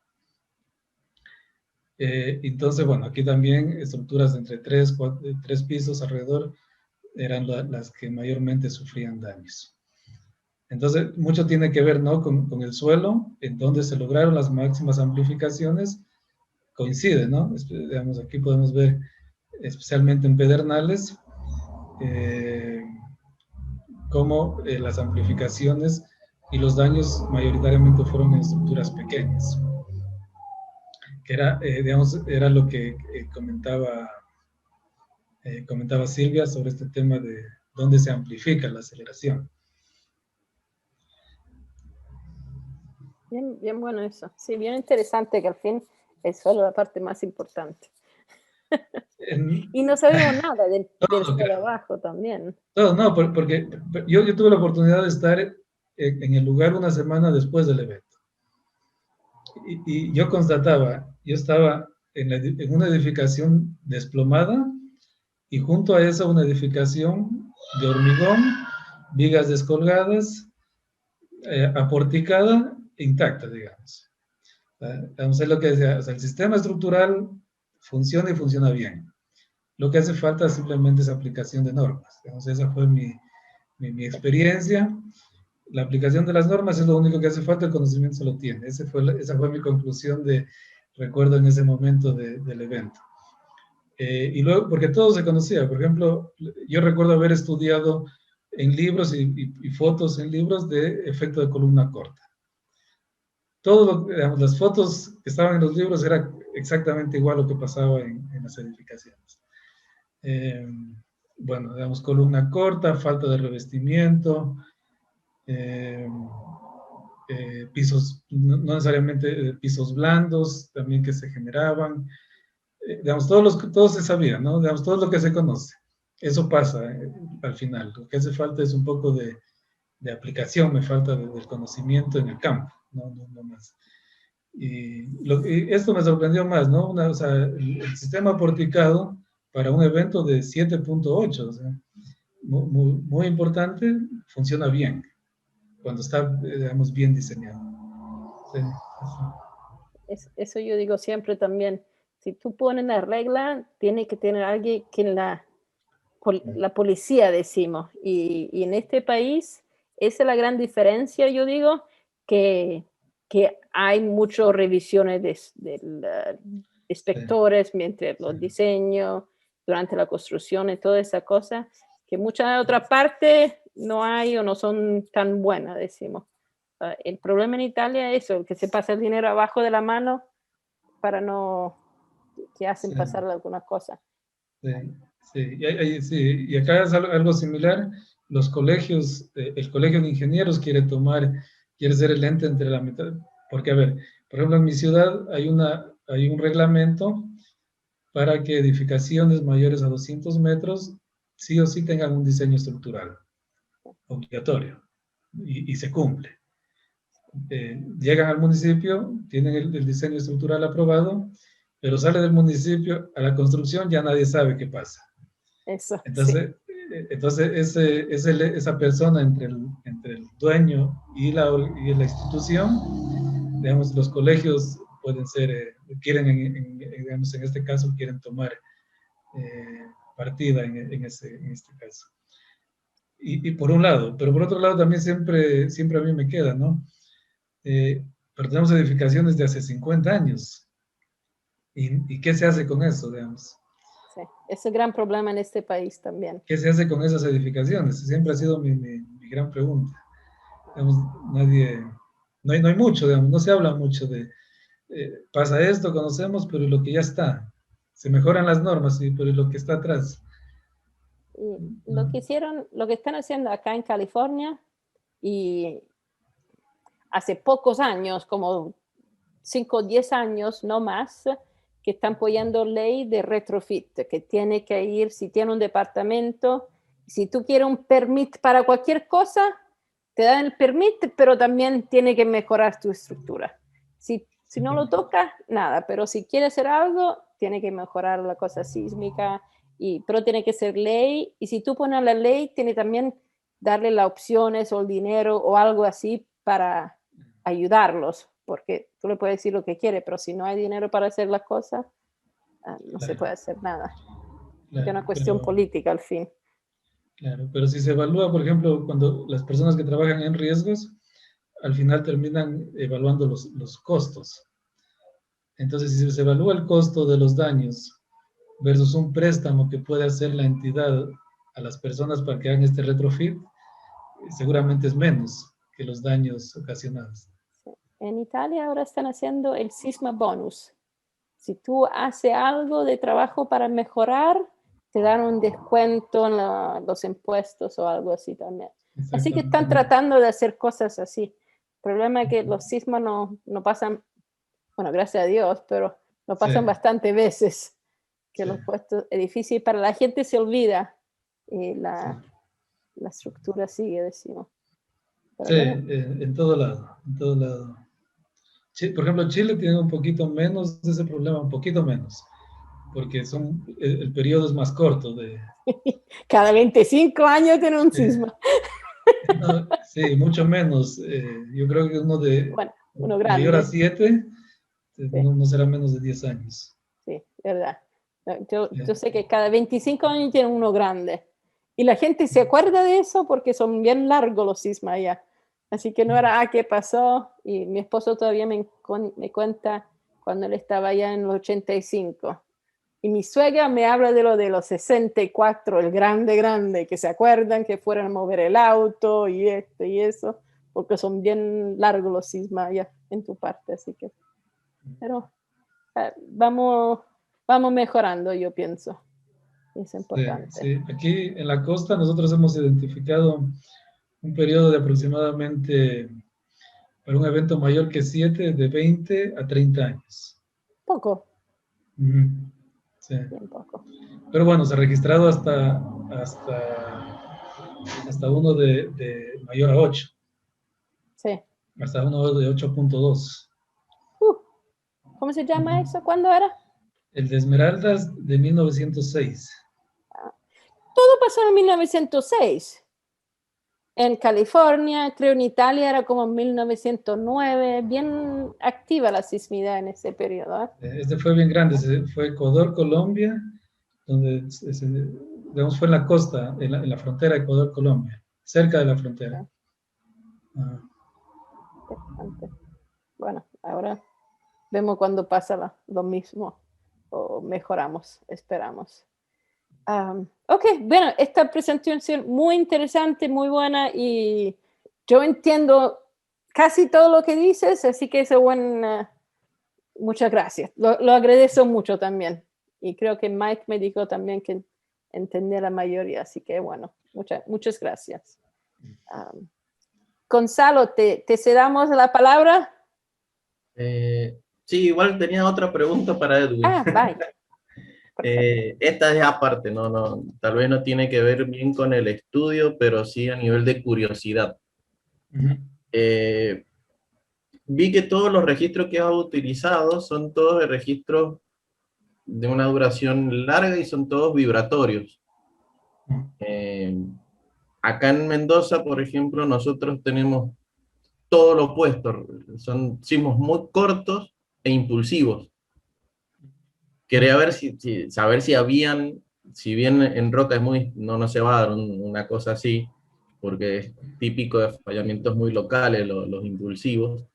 Entonces, bueno, aquí también estructuras de entre 3 pisos alrededor eran las que mayormente sufrían daños. Entonces, mucho tiene que ver, ¿no?, con el suelo, en donde se lograron las máximas amplificaciones, coincide, ¿no? Digamos, aquí podemos ver, especialmente en Pedernales, cómo las amplificaciones y los daños mayoritariamente fueron en estructuras pequeñas, que era, digamos, era lo que comentaba Silvia sobre este tema de dónde se amplifica la aceleración. Bien, bien bueno eso. Sí, bien interesante que al fin es solo la parte más importante. Y no sabemos nada del suelo abajo también. No, porque yo tuve la oportunidad de estar en el lugar una semana después del evento. Y yo constataba, yo estaba en una edificación desplomada y junto a esa una edificación de hormigón, vigas descolgadas, aporticada, intacta, digamos. Vamos a ver lo que decía, o sea, el sistema estructural funciona y funciona bien. Lo que hace falta simplemente es aplicación de normas. Digamos, esa fue mi experiencia. La aplicación de las normas es lo único que hace falta, el conocimiento se lo tiene. Esa fue mi conclusión recuerdo en ese momento del evento. Y luego, porque todo se conocía, por ejemplo, yo recuerdo haber estudiado en libros y fotos en libros de efecto de columna corta. Digamos, las fotos que estaban en los libros era exactamente igual a lo que pasaba en las edificaciones. Bueno, digamos, columna corta, falta de revestimiento, pisos, no necesariamente pisos blandos también que se generaban, digamos, todo se sabía, ¿no? Digamos, todo lo que se conoce. Eso pasa al final. Lo que hace falta es un poco de aplicación, me falta del conocimiento en el campo, no más. Y esto me sorprendió más, ¿no? O sea, el sistema porticado para un evento de 7.8, o sea, muy importante, funciona bien, cuando está, digamos, bien diseñado. Sí. Eso yo digo siempre también. Si tú pones la regla, tiene que tener alguien que la policía, decimos. Y en este país, esa es la gran diferencia, yo digo, que hay muchas revisiones de inspectores mientras los diseños, durante la construcción y toda esa cosa, que muchas otras partes no hay o no son tan buenas, decimos. El problema en Italia es eso, que se pasa el dinero abajo de la mano para no, que hacen pasar algunas cosas. Sí, y acá es algo similar. Los colegios, el colegio de ingenieros quiere ser el ente entre la mitad, porque a ver, por ejemplo, en mi ciudad hay un reglamento para que edificaciones mayores a 200 metros sí o sí tengan un diseño estructural obligatorio y se cumple. Llegan al municipio, tienen el diseño estructural aprobado pero sale del municipio a la construcción, ya nadie sabe qué pasa. Eso, sí. Entonces esa persona entre el dueño y la institución, digamos, los colegios pueden ser, digamos, en este caso, quieren tomar partida en este caso. Y por un lado, pero por otro lado también siempre a mí me queda, ¿no? Pero tenemos edificaciones de hace 50 años. ¿Y qué se hace con eso, digamos? Sí, es un gran problema en este país también. ¿Qué se hace con esas edificaciones? Siempre ha sido mi gran pregunta. Digamos, no hay mucho, digamos, no se habla mucho de, pasa esto, conocemos, pero lo que ya está. Se mejoran las normas, sí, pero lo que está atrás. Y lo que están haciendo acá en California, y hace pocos años, como 5 o 10 años, no más, que están apoyando ley de retrofit, que tiene que ir, si tiene un departamento, si tú quieres un permit para cualquier cosa, te dan el permit, pero también tiene que mejorar tu estructura. Si no lo toca, nada, pero si quiere hacer algo, tiene que mejorar la cosa sísmica, pero tiene que ser ley, y si tú pones la ley, tiene también darle las opciones o el dinero o algo así para ayudarlos, porque tú le puedes decir lo que quiere, pero si no hay dinero para hacer las cosas, no se puede hacer nada. Es una cuestión política al fin. Claro, pero si se evalúa, por ejemplo, cuando las personas que trabajan en riesgos, al final terminan evaluando los costos. Entonces, si se evalúa el costo de los daños versus un préstamo que puede hacer la entidad a las personas para que hagan este retrofit, seguramente es menos que los daños ocasionados. Sí. En Italia ahora están haciendo el sisma bonus. Si tú haces algo de trabajo para mejorar, te dan un descuento en los impuestos o algo así también. Así que están tratando de hacer cosas así. El problema es que los sismos no pasan, bueno, gracias a Dios, pero no pasan bastantes veces. Que los puestos es difícil, para la gente se olvida y la estructura sigue, decimos. Pero sí, en todo lado, en todo lado. Por ejemplo, Chile tiene un poquito menos de ese problema, un poquito menos, porque el periodo es más corto. Cada 25 años tiene un sisma. No, sí, mucho menos. Yo creo que uno grande. mayor a 7 no será menos de 10 años. Sí, verdad. Yo sé que cada 25 años tiene uno grande. Y la gente se acuerda de eso porque son bien largos los sismas allá. Así que no era, ¿qué pasó? Y mi esposo todavía me cuenta cuando él estaba allá en los 85. Y mi suegra me habla de los 64, el grande, que se acuerdan que fueron a mover el auto y esto y eso, porque son bien largos los sismas allá en tu parte. Así que, pero vamos mejorando, yo pienso. Es importante. Sí. Aquí en la costa nosotros hemos identificado un periodo de aproximadamente, para un evento mayor que 7, de 20 a 30 años. Poco. Sí. Bien poco. Pero bueno, se ha registrado hasta uno de mayor a 8. Sí. Hasta uno de 8.2. ¿Cómo se llama eso? ¿Cuándo era? El de Esmeraldas de 1906. Todo pasó en 1906. En California, creo en Italia era como en 1909, bien activa la sismidad en ese periodo. Este fue bien grande, fue Ecuador, Colombia, donde, digamos, fue en la costa, en la frontera Ecuador-Colombia, cerca de la frontera. Bueno, ahora vemos cuando pasa lo mismo, o mejoramos, esperamos. Ok, bueno, esta presentación muy interesante, muy buena, y yo entiendo casi todo lo que dices, así que es muchas gracias. Lo agradezco mucho también. Y creo que Mike me dijo también que entendía la mayoría, así que bueno, muchas gracias. Gonzalo, ¿te cedamos la palabra? Sí, igual tenía otra pregunta para Edwin. Vaya. Esta es aparte, tal vez no tiene que ver bien con el estudio, pero sí a nivel de curiosidad. Vi que todos los registros que has utilizado son todos de registros de una duración larga y son todos vibratorios. Acá en Mendoza, por ejemplo, nosotros tenemos todo lo opuesto, son sismos muy cortos e impulsivos. Quería ver saber si habían, si bien en Roca es muy, no se va a dar una cosa así, porque es típico de fallamientos muy locales, los impulsivos,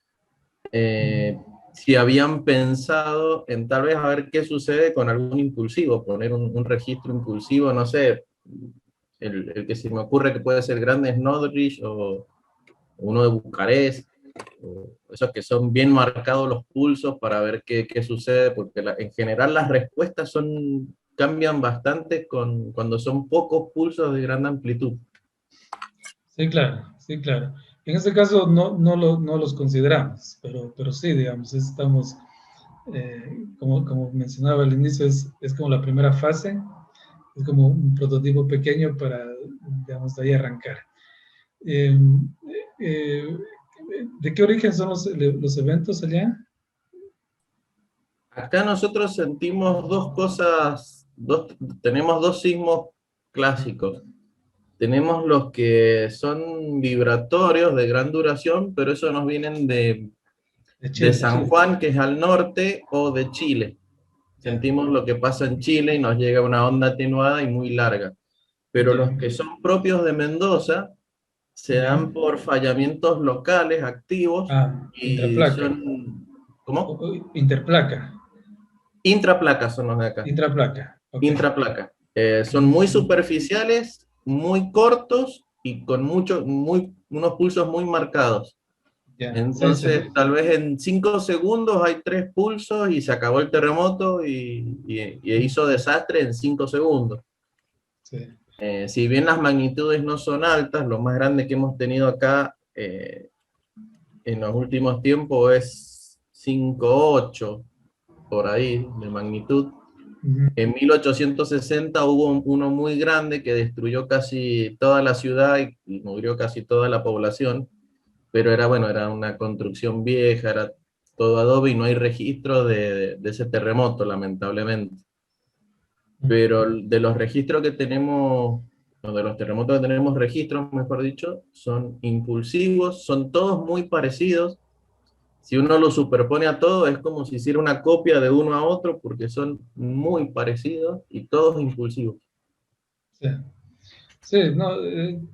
si habían pensado en tal vez a ver qué sucede con algún impulsivo, poner un registro impulsivo, no sé, el que se me ocurre que puede ser grande es Nordrich o uno de Bucarest, esos que son bien marcados los pulsos para ver qué sucede, porque en general las respuestas cambian bastante cuando son pocos pulsos de gran amplitud. Sí, claro, sí, claro. En este caso no los consideramos, pero sí, digamos, estamos, como mencionaba al inicio, es como la primera fase, es como un prototipo pequeño para, digamos, de ahí arrancar. Eh, eh, ¿De qué origen son los eventos allá? Acá nosotros sentimos dos cosas, tenemos dos sismos clásicos. Tenemos los que son vibratorios de gran duración, pero esos nos vienen de Chile. San Juan, que es al norte, o de Chile. Sentimos lo que pasa en Chile y nos llega una onda atenuada y muy larga. Pero los que son propios de Mendoza se dan por fallamientos locales activos y intraplaca. son... ¿Cómo? Interplaca. Intraplaca son los de acá. Intraplaca. Okay. Intraplaca. Son muy superficiales, muy cortos y con unos pulsos muy marcados. Entonces, sí. Tal vez en 5 segundos hay 3 pulsos y se acabó el terremoto y hizo desastre en 5 segundos. Sí. Si bien las magnitudes no son altas, lo más grande que hemos tenido acá en los últimos tiempos es 5,8 por ahí de magnitud. En 1860 hubo uno muy grande que destruyó casi toda la ciudad y murió casi toda la población, pero era una construcción vieja, era todo adobe y no hay registro de ese terremoto, lamentablemente. Pero de los registros que tenemos, o de los terremotos que tenemos registros, mejor dicho, son impulsivos, son todos muy parecidos. Si uno lo superpone a todo, es como si hiciera una copia de uno a otro, porque son muy parecidos y todos impulsivos. Sí, sí, no,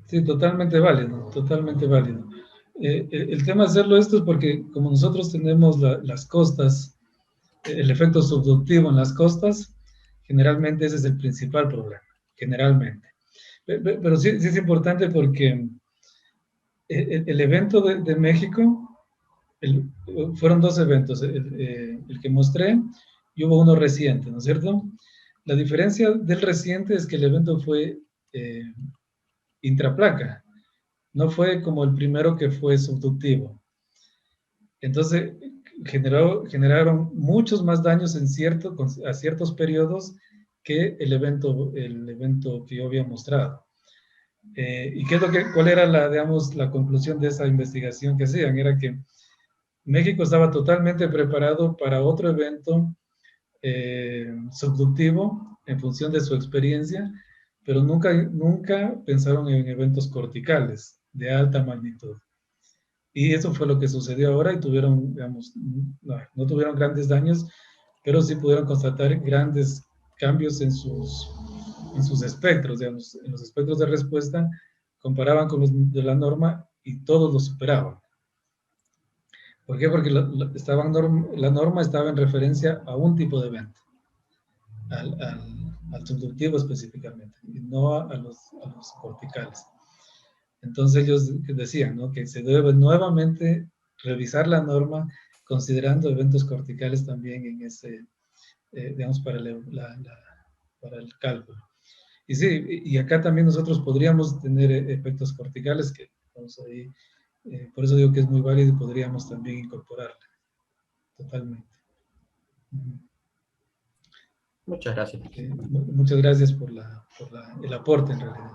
sí, totalmente válido, totalmente válido. El tema de hacerlo esto es porque como nosotros tenemos las costas, el efecto subductivo en las costas, generalmente ese es el principal problema, generalmente. Pero sí es importante porque el evento de México, fueron 2 eventos, el que mostré y hubo uno reciente, ¿no es cierto? La diferencia del reciente es que el evento fue intraplaca, no fue como el primero que fue subductivo. Entonces, generaron muchos más daños a ciertos periodos que el evento que yo había mostrado. ¿Y cuál era la conclusión de esa investigación que hacían? Era que México estaba totalmente preparado para otro evento subductivo en función de su experiencia, pero nunca pensaron en eventos corticales de alta magnitud. Y eso fue lo que sucedió ahora y tuvieron, digamos, no tuvieron grandes daños, pero sí pudieron constatar grandes cambios en sus espectros, digamos, en los espectros de respuesta, comparaban con los de la norma y todos los superaban. ¿Por qué? Porque la norma estaba en referencia a un tipo de evento, al subductivo específicamente, y no a los corticales. Entonces ellos decían, ¿no?, que se debe nuevamente revisar la norma considerando eventos corticales también en ese, digamos, para el cálculo. Y sí, y acá también nosotros podríamos tener efectos corticales que vamos ahí, por eso digo que es muy válido y podríamos también incorporarla totalmente. Muchas gracias. Muchas gracias por el aporte en realidad.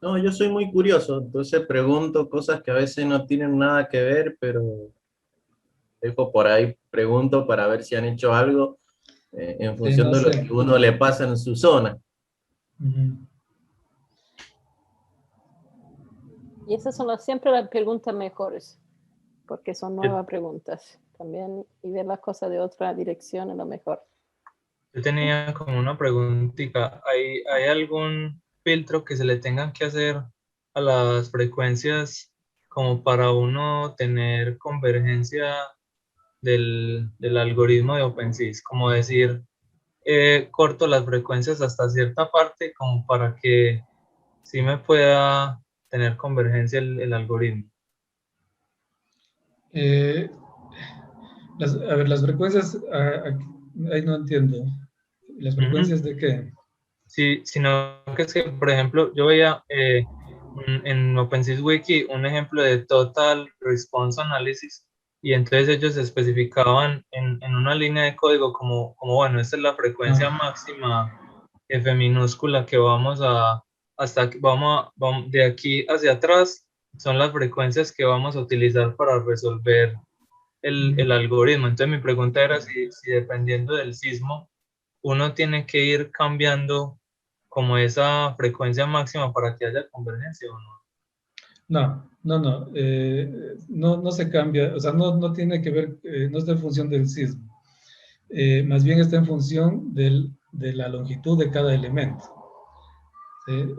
No, yo soy muy curioso, entonces pregunto cosas que a veces no tienen nada que ver, pero dejo por ahí, pregunto para ver si han hecho algo en Sí, función no de lo sé. que uno le pasa en su zona. Ujú. Y esas son siempre las preguntas mejores, porque son nuevas preguntas también, y ver las cosas de otra dirección es lo mejor. Yo tenía como una preguntita. ¿Hay algún filtro que se le tengan que hacer a las frecuencias como para uno tener convergencia del algoritmo de OpenSys? Como decir, corto las frecuencias hasta cierta parte como para que sí me pueda tener convergencia el algoritmo. Eh, a ver, las frecuencias, ahí no entiendo. ¿Las Ujú. frecuencias de qué? Sí, sino que es que, por ejemplo, yo veía en OpenSys Wiki un ejemplo de Total Response Analysis y entonces ellos especificaban en una línea de código como, bueno, esta es la frecuencia Ah, máxima F minúscula que vamos de aquí hacia atrás, son las frecuencias que vamos a utilizar para resolver el algoritmo. Entonces mi pregunta era si dependiendo del sismo, uno tiene que ir cambiando como esa frecuencia máxima para que haya convergencia o no. no se cambia, o sea, no tiene que ver, no está en función del sismo. Más bien está en función de la longitud de cada elemento. ¿Sí?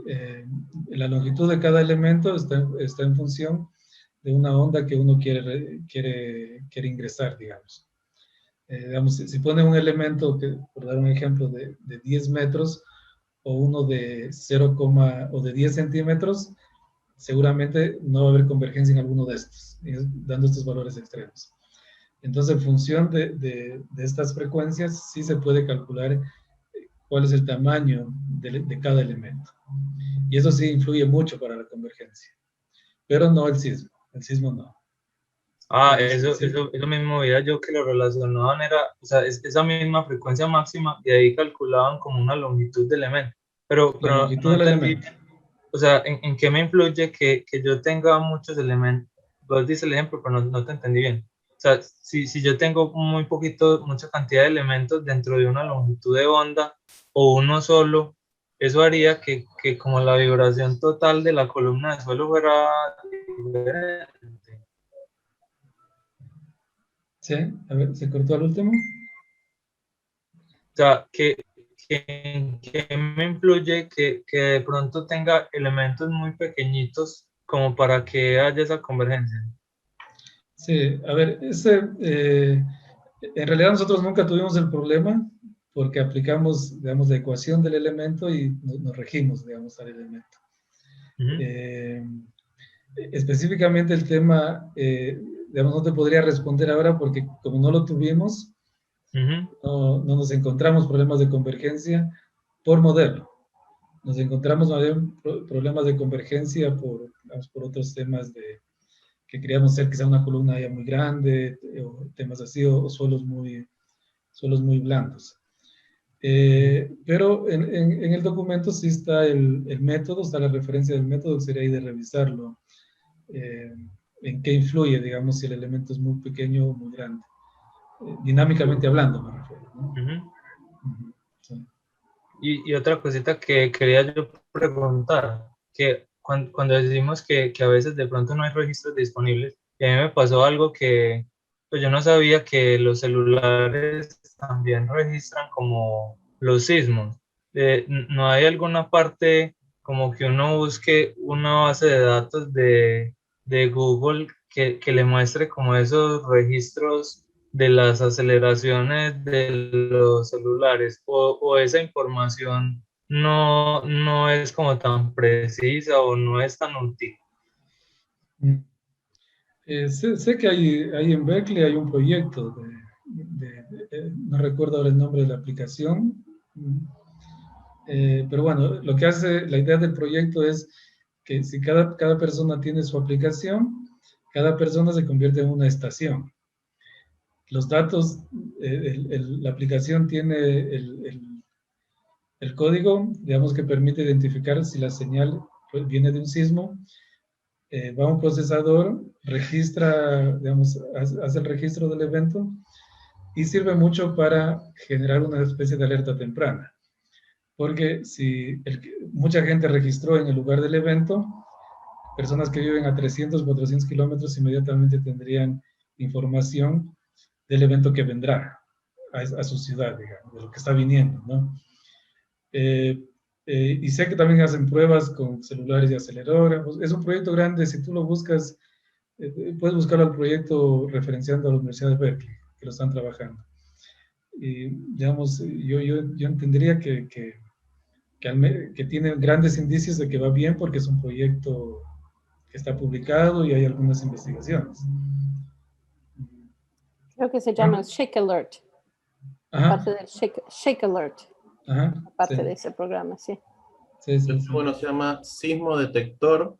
La longitud de cada elemento está en función de una onda que uno quiere ingresar, digamos. Digamos, si pone un elemento, por dar un ejemplo, de 10 metros o uno de 0, o de 10 centímetros, seguramente no va a haber convergencia en alguno de estos, dando estos valores extremos. Entonces, en función de estas frecuencias, sí se puede calcular cuál es el tamaño de cada elemento. Y eso sí influye mucho para la convergencia, pero no el sismo no. Ah, Digamos, sí. eso mismo veía yo que lo relacionaban era, o sea, esa misma frecuencia máxima y ahí calculaban como una longitud de elemento. La Pero longitud no del entendí, elemento. o sea, ¿en qué me influye que yo tenga muchos elementos? Vos dices el ejemplo, pero no te entendí bien. O sea, si yo tengo mucha cantidad de elementos dentro de una longitud de onda o uno solo, eso haría que como la vibración total de la columna de suelo fuera diferente. Sí, a ver, ¿se cortó al último? O sea, que me influye que de pronto tenga elementos muy pequeñitos como para que haya esa convergencia. Sí, a ver, en realidad nosotros nunca tuvimos el problema porque aplicamos, digamos, la ecuación del elemento y nos regimos, digamos, al elemento. Ujú, Eh, Específicamente el tema, digamos, no te podría responder ahora porque como no lo tuvimos, ujú. no nos encontramos problemas de convergencia por modelo. Nos encontramos más bien problemas de convergencia digamos, por otros temas que queríamos hacer quizá una columna ya muy grande, o temas así, o suelos muy blandos. Pero en el documento sí está el método, está la referencia del método, que sería ahí de revisarlo. En qué influye, digamos, si el elemento es muy pequeño o muy grande. Dinámicamente hablando, me refiero, ¿no? Ujú. Sí. Y otra cosita que quería yo preguntar, que cuando decimos que a veces de pronto no hay registros disponibles, y a mí me pasó algo que pues yo no sabía que los celulares también registran como los sismos. ¿No hay alguna parte como que uno busque una base de datos de Google que le muestre como esos registros de las aceleraciones de los celulares o esa información no es como tan precisa o no es tan útil? Mm. Sé que hay en Berkeley hay un proyecto no recuerdo ahora el nombre de la aplicación, pero bueno, lo que hace, la idea del proyecto es que si cada persona tiene su aplicación, cada persona se convierte en una estación. Los datos, la aplicación tiene el código, digamos, que permite identificar si la señal viene de un sismo, va a un procesador, registra, digamos, hace el registro del evento y sirve mucho para generar una especie de alerta temprana. Porque si mucha gente registró en el lugar del evento, personas que viven a 300, 400 kilómetros inmediatamente tendrían información del evento que vendrá a su ciudad, digamos, de lo que está viniendo, ¿no? Y sé que también hacen pruebas con celulares y acelerógrafos. Es un proyecto grande, si tú lo buscas, puedes buscarlo al proyecto referenciando a la Universidad de Berkeley, que lo están trabajando. Y, digamos, yo entendería que tiene grandes indicios de que va bien porque es un proyecto que está publicado y hay algunas investigaciones. Creo que se llama Shake Alert. Ajá. Parte del Shake Alert. Ajá, Parte sí. de ese programa, sí. Sí, sí, sí. Bueno, se llama Sismo Detector,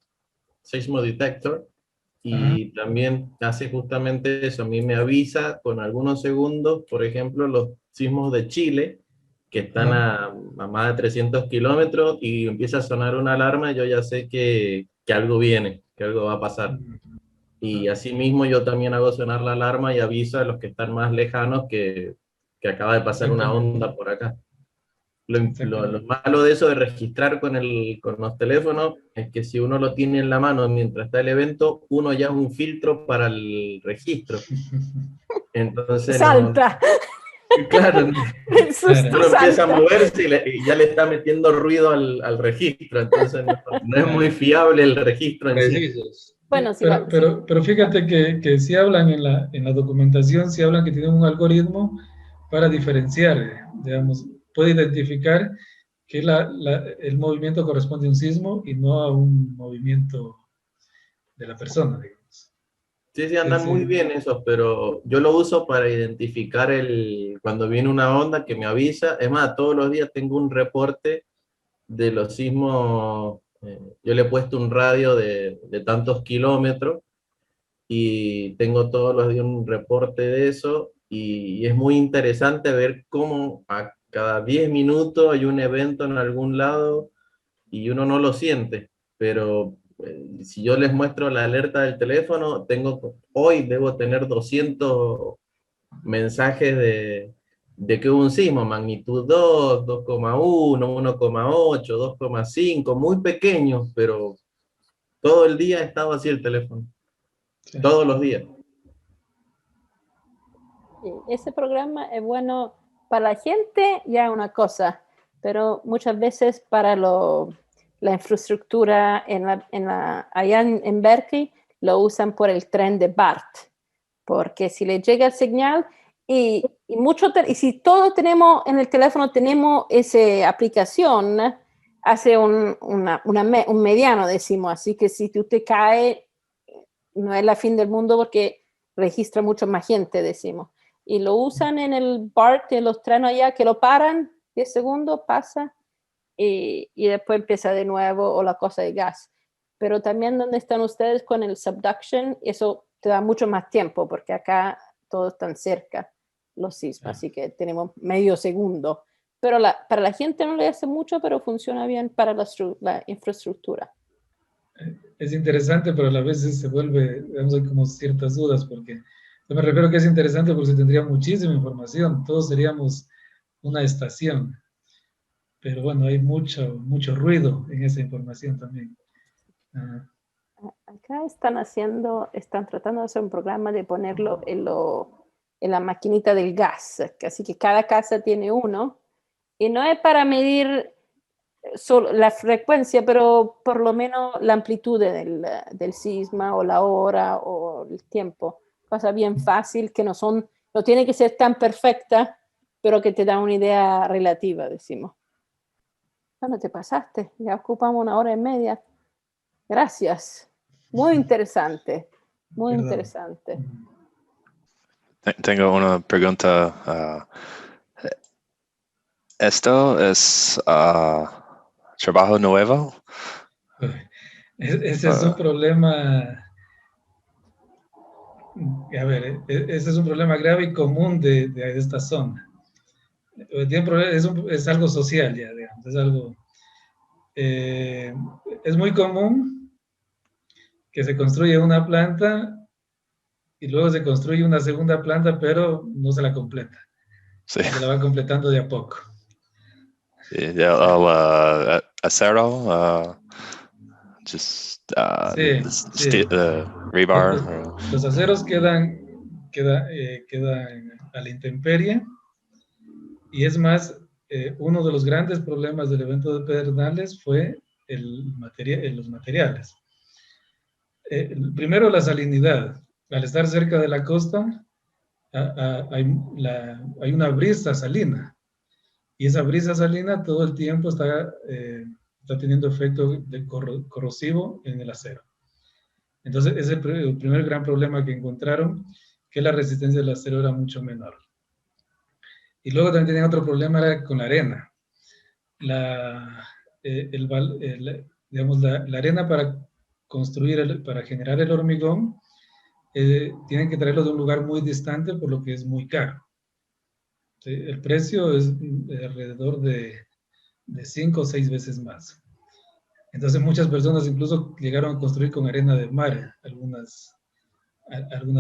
y también hace justamente eso, a mí me avisa con algunos segundos, por ejemplo, los sismos de Chile, que están a más de 300 kilómetros, y empieza a sonar una alarma, yo ya sé que algo viene, que algo va a pasar. Y asimismo yo también hago sonar la alarma y aviso a los que están más lejanos que acaba de pasar una onda por acá. Lo malo de eso de registrar con los teléfonos es que si uno lo tiene en la mano mientras está el evento, uno ya es un filtro para el registro. Entonces, Salta. Claro, El susto uno empieza a salta. moverse y ya le está metiendo ruido al registro, entonces no es muy fiable el registro en sí. Precisos. Bueno, sí, pero fíjate que si hablan en la documentación, si hablan que tienen un algoritmo para diferenciar, digamos, puede identificar que el movimiento corresponde a un sismo y no a un movimiento de la persona, digamos. Sí, andan muy bien esos, pero yo lo uso para identificar cuando viene una onda que me avisa. Es más, todos los días tengo un reporte de los sismos. Yo le he puesto un radio de tantos kilómetros y tengo todos los días un reporte de eso, y es muy interesante ver cómo a cada 10 minutos hay un evento en algún lado y uno no lo siente, pero si yo les muestro la alerta del teléfono, hoy debo tener 200 mensajes de que hubo un sismo, magnitud 2, 2,1, 1,8, 2,5, muy pequeños, pero todo el día estaba así el teléfono, todos los días. Ese programa es bueno para la gente, ya una cosa, pero muchas veces para la infraestructura allá en Berkeley lo usan por el tren de BART, porque si le llega el señal y si todos tenemos en el teléfono tenemos esa aplicación, hace un mediano, decimos, así que si tú te caes no es la fin del mundo porque registra mucho más gente, decimos. Y lo usan en el BART de los trenes allá, que lo paran, 10 segundos, pasa, y después empieza de nuevo, o la cosa de gas. Pero también donde están ustedes con el subduction, eso te da mucho más tiempo, porque acá todos están cerca, los sismos, así que tenemos medio segundo. Pero para la gente no le hace mucho, pero funciona bien para la infraestructura. Es interesante, pero a la vez se vuelve, digamos, hay como ciertas dudas, porque yo me refiero que es interesante porque se tendría muchísima información, todos seríamos una estación, pero bueno, hay mucho ruido en esa información también. Acá están tratando de hacer un programa de ponerlo en la maquinita del gas, así que cada casa tiene uno, y no es para medir solo la frecuencia, pero por lo menos la amplitud del sisma o la hora o el tiempo. Cosa bien fácil, que no tiene que ser tan perfecta, pero que te da una idea relativa, decimos. Bueno, te pasaste, ya ocupamos 1 hora y media. Gracias. Muy interesante, muy interesante. Tengo una pregunta. ¿Esto es trabajo nuevo? Ese es un problema, a ver, ese es un problema grave y común de esta zona. Es algo social ya, digamos, es algo... es muy común que se construya una planta y luego se construye una segunda planta, pero no se la completa. Sí. Se la va completando de a poco. El acero, just Sí, sí. rebar. Los aceros quedan a la intemperie, y es más, uno de los grandes problemas del evento de Pedernales fue los materiales. Primero, la salinidad. Al estar cerca de la costa, hay una brisa salina, y esa brisa salina todo el tiempo está teniendo efecto corrosivo en el acero. Entonces, ese es el primer gran problema que encontraron, que la resistencia del acero era mucho menor. Y luego también tenían otro problema, era con la arena. Digamos, la arena para construir, para generar el hormigón, tienen que traerlo de un lugar muy distante, por lo que es muy caro. ¿Sí? El precio es alrededor de 5 o 6 veces más. Entonces muchas personas incluso llegaron a construir con arena de mar algunas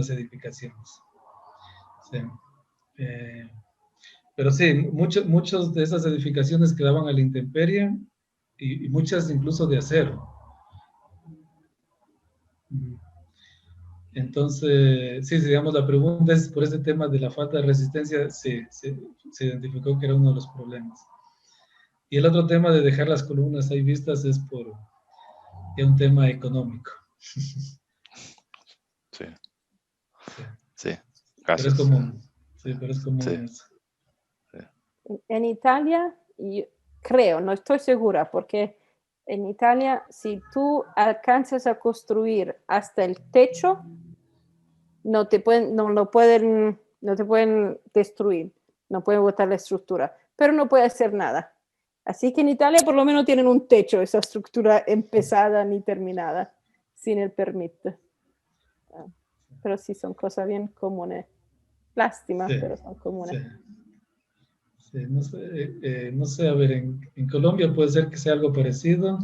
edificaciones. Sí. Pero sí, muchas de esas edificaciones quedaban a la intemperie, y muchas incluso de acero. Entonces, sí, digamos, la pregunta es por ese tema de la falta de resistencia, sí, se identificó que era uno de los problemas. Y el otro tema de dejar las columnas ahí vistas es por un tema económico. Sí. Sí. Sí, Pero es gracias. común. Sí, pero es común Sí. eso. En Italia, yo creo, no estoy segura, porque en Italia, si tú alcanzas a construir hasta el techo, no te pueden destruir, no pueden botar la estructura, pero no puede hacer nada. Así que en Italia por lo menos tienen un techo, esa estructura empezada ni terminada, sin el permiso. Pero sí, son cosas bien comunes. Lástima, Sí, pero son comunes. sí. Sí, no sé, a ver, en Colombia puede ser que sea algo parecido.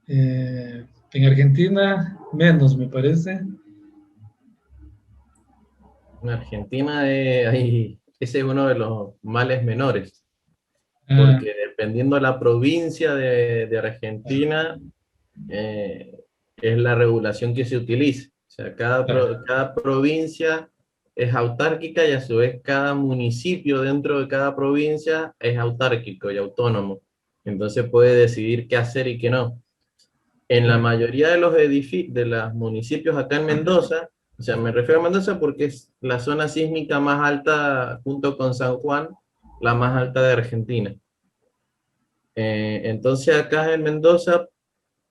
En Argentina, menos, me parece. En Argentina ese es uno de los males menores, Ah, porque dependiendo de la provincia de Argentina, es la regulación que se utiliza. O sea, claro. cada provincia es autárquica, y a su vez cada municipio dentro de cada provincia es autárquico y autónomo. Entonces puede decidir qué hacer y qué no. En la Claro. mayoría de los municipios acá en Mendoza, o sea, me refiero a Mendoza porque es la zona sísmica más alta, junto con San Juan, la más alta de Argentina. Entonces acá en Mendoza,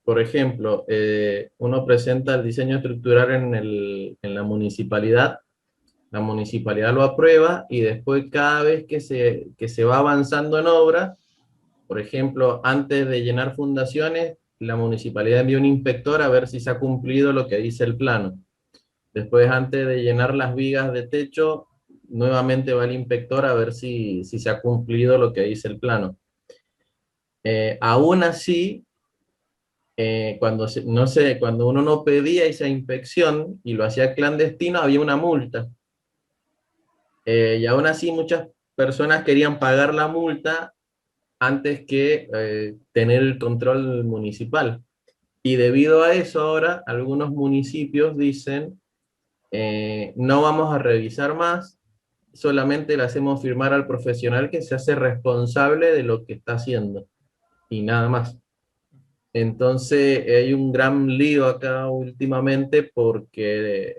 por ejemplo, uno presenta el diseño estructural en la municipalidad lo aprueba, y después cada vez que se va avanzando en obra, por ejemplo, antes de llenar fundaciones, la municipalidad envía un inspector a ver si se ha cumplido lo que dice el plano. Después, antes de llenar las vigas de techo, nuevamente va el inspector a ver si se ha cumplido lo que dice el plano. Aún así, cuando uno no pedía esa inspección y lo hacía clandestino, había una multa. Y aún así muchas personas querían pagar la multa antes que tener el control municipal. Y debido a eso ahora algunos municipios dicen, no vamos a revisar más, solamente le hacemos firmar al profesional que se hace responsable de lo que está haciendo, y nada más. Entonces hay un gran lío acá últimamente porque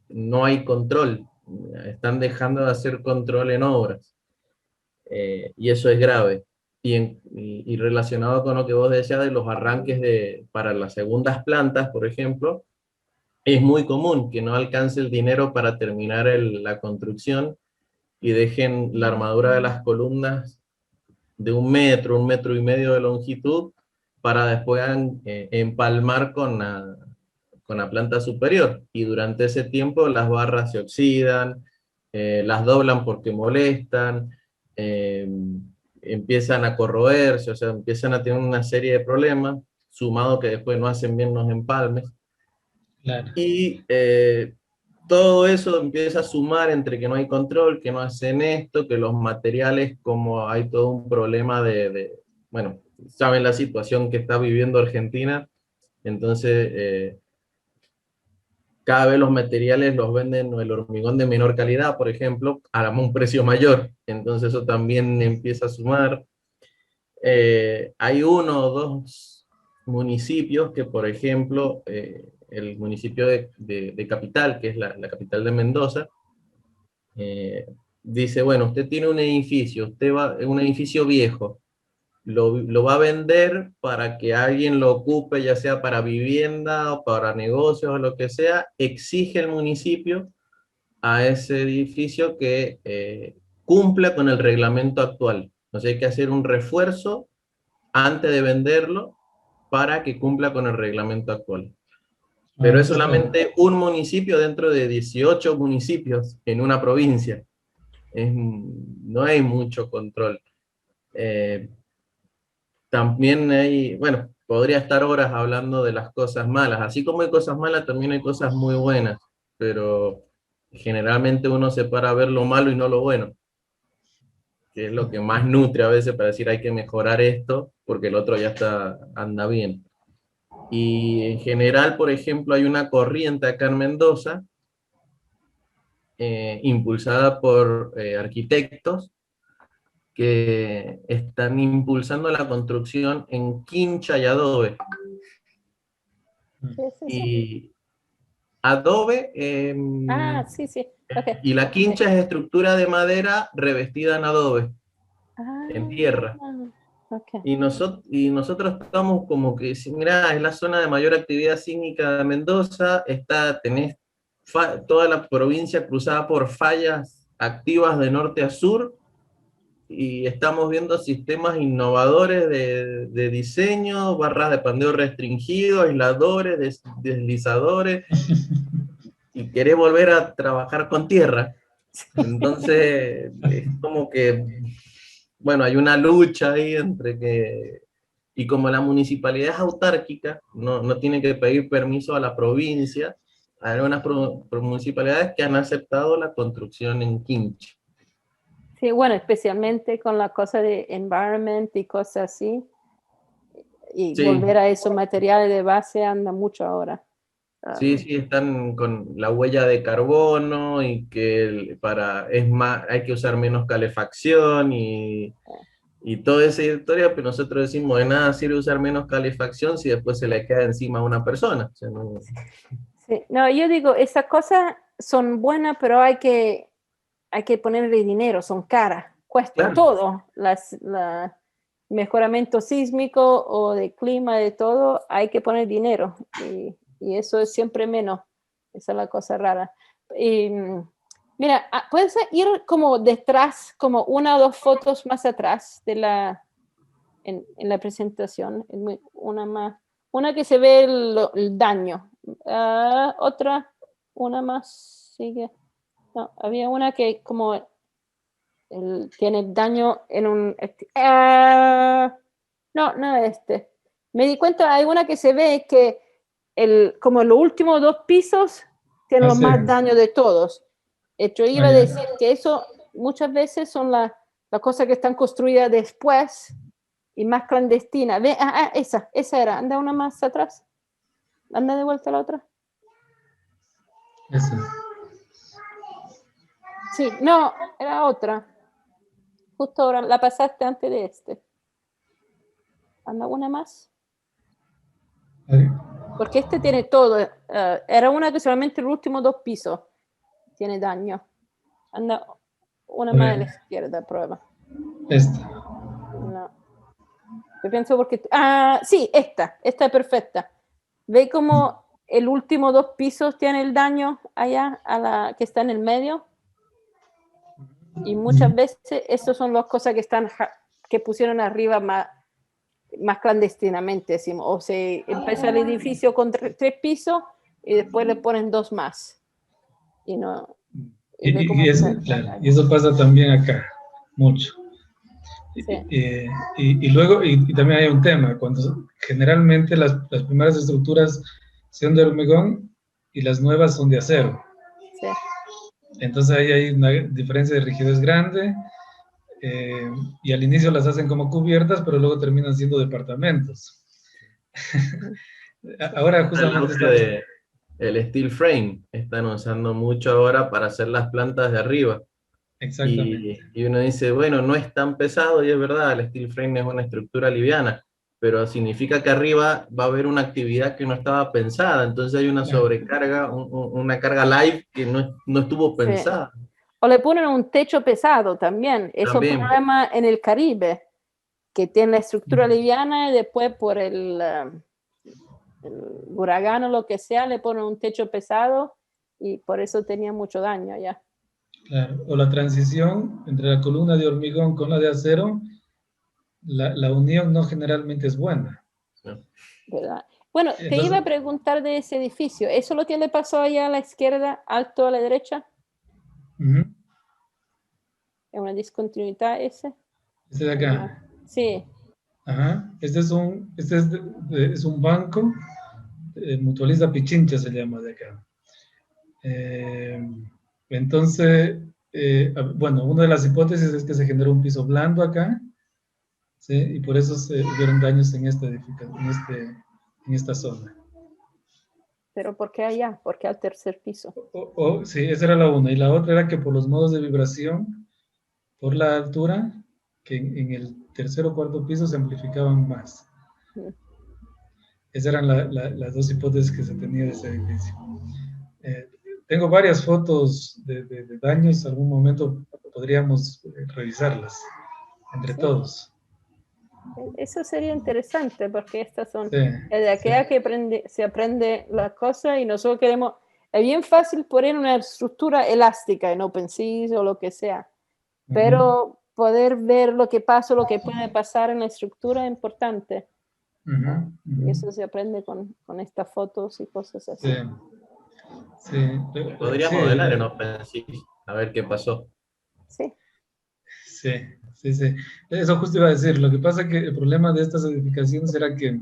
no hay control, están dejando de hacer control en obras, y eso es grave. Y relacionado con lo que vos decías de los arranques para las segundas plantas, por ejemplo, es muy común que no alcance el dinero para terminar la construcción, y dejen la armadura de las columnas de 1 metro y medio de longitud, para después empalmar con la planta superior. Y durante ese tiempo las barras se oxidan, las doblan porque molestan, empiezan a corroerse, o sea, empiezan a tener una serie de problemas, sumado que después no hacen bien los empalmes. Claro. Y todo eso empieza a sumar entre que no hay control, que no hacen esto, que los materiales, como hay todo un problema bueno, saben la situación que está viviendo Argentina, entonces cada vez los materiales los venden, el hormigón de menor calidad, por ejemplo, a un precio mayor, entonces eso también empieza a sumar. Hay 1 o 2 municipios que, por ejemplo, el municipio de Capital, que es la capital de Mendoza, dice, bueno, usted tiene un edificio, un edificio viejo, lo va a vender para que alguien lo ocupe, ya sea para vivienda o para negocios o lo que sea, exige el municipio a ese edificio que cumpla con el reglamento actual. Entonces hay que hacer un refuerzo antes de venderlo para que cumpla con el reglamento actual. Pero es solamente un municipio dentro de 18 municipios en una provincia. No hay mucho control. También hay, bueno, podría estar horas hablando de las cosas malas. Así como hay cosas malas, también hay cosas muy buenas. Pero generalmente uno se para a ver lo malo y no lo bueno, que es lo que más nutre a veces para decir hay que mejorar esto, porque el otro ya anda bien. Y en general, por ejemplo, hay una corriente acá en Mendoza, impulsada por arquitectos, que están impulsando la construcción en quincha y adobe. ¿Qué es eso? Y adobe, Sí, sí. Okay. y la quincha es estructura de madera revestida en adobe, en tierra. Okay. Y nosotros estamos como que, mira, es la zona de mayor actividad sísmica de Mendoza, tenés toda la provincia cruzada por fallas activas de norte a sur, y estamos viendo sistemas innovadores de diseño, barras de pandeo restringido, aisladores, deslizadores, y querés volver a trabajar con tierra. Entonces, es como que, bueno, hay una lucha ahí entre que, y como la municipalidad es autárquica, no tiene que pedir permiso a la provincia, hay algunas municipalidades que han aceptado la construcción en quincha. Sí, bueno, especialmente con la cosa de environment y cosas así. Y Sí. volver a esos materiales de base anda mucho ahora. Sí, están con la huella de carbono y que hay que usar menos calefacción y toda esa historia, pero nosotros decimos, de nada sirve usar menos calefacción si después se le queda encima a una persona. O sea, no... Sí, no, yo digo, esas cosas son buenas, pero hay que ponerle dinero, son caras, cuesta todo, mejoramiento sísmico o de clima, de todo, hay que poner dinero, y eso es siempre menos, esa es la cosa rara. Y, mira, puedes ir como detrás, como 1 o 2 fotos más atrás en la presentación, una que se ve el daño, una más, sigue. No, había una que como tiene daño en un... no Me di cuenta, hay una que se ve que como los últimos 2 pisos tienen los más daño de todos. Yo iba a decir que eso muchas veces son las cosas que están construidas después y más clandestinas. Ve, esa era. Anda una más atrás. Anda de vuelta a la otra. Esa. Sí, no, era otra. Justo ahora, la pasaste antes de este. Anda una más. Porque este tiene todo. Era una que solamente los últimos 2 pisos tiene daño. Anda una más a la izquierda, prueba. Esta. No. Yo pienso porque... sí, esta es perfecta. ¿Ve cómo el último 2 pisos tiene el daño allá, que está en el medio? Y muchas veces estas son las cosas que pusieron arriba más clandestinamente, decimos. O se empieza el edificio con 3 pisos y después le ponen 2 más. Y no... Y eso pasa también acá, mucho. Sí. Y luego, y también hay un tema, cuando generalmente las primeras estructuras son de hormigón y las nuevas son de acero. Sí. Entonces ahí hay una diferencia de rigidez grande, y al inicio las hacen como cubiertas, pero luego terminan siendo departamentos. Ahora justamente estamos... El steel frame están usando mucho ahora para hacer las plantas de arriba. Exactamente. Y uno dice, bueno, no es tan pesado, y es verdad, el steel frame es una estructura liviana, pero significa que arriba va a haber una actividad que no estaba pensada, entonces hay una sobrecarga, una carga live que no estuvo pensada. Sí. O le ponen un techo pesado también. Es un También. problema en el Caribe, que tiene la estructura liviana y después por el huracán o lo que sea, le ponen un techo pesado y por eso tenía mucho daño allá. Claro. O la transición entre la columna de hormigón con la de acero, la unión no generalmente es buena. ¿Verdad? Bueno, te Entonces, iba a preguntar de ese edificio. ¿Eso lo que le pasó allá a la izquierda, alto a la derecha? ¿es ¿Es una discontinuidad ese? este de acá? Sí. Ajá. Este es un banco, Mutualista Pichincha se llama de acá. Entonces, bueno, una de las hipótesis es que se generó un piso blando acá, ¿sí? Y por eso se hubieron daños en esta edificación, en esta zona. ¿Pero por qué allá? ¿Por qué al tercer piso? Sí, esa era la una. Y la otra era que por los modos de vibración, por la altura, que en el tercer o cuarto piso se amplificaban más. Esas eran las dos hipótesis que se tenía de ese edificio. Tengo varias fotos de daños, algún momento podríamos revisarlas entre todos. Eso sería interesante porque estas son Sí, de aquella que se aprende la cosa y nosotros queremos, es bien fácil poner una estructura elástica en OpenSea o lo que sea, pero poder ver lo que pasa, lo que puede pasar en la estructura es importante. Y eso se aprende con estas fotos y cosas así. Sí, Podría sí, modelar en OpenSea, a ver qué pasó. Sí. Sí. Eso justo iba a decir. Lo que pasa es que el problema de estas edificaciones era que,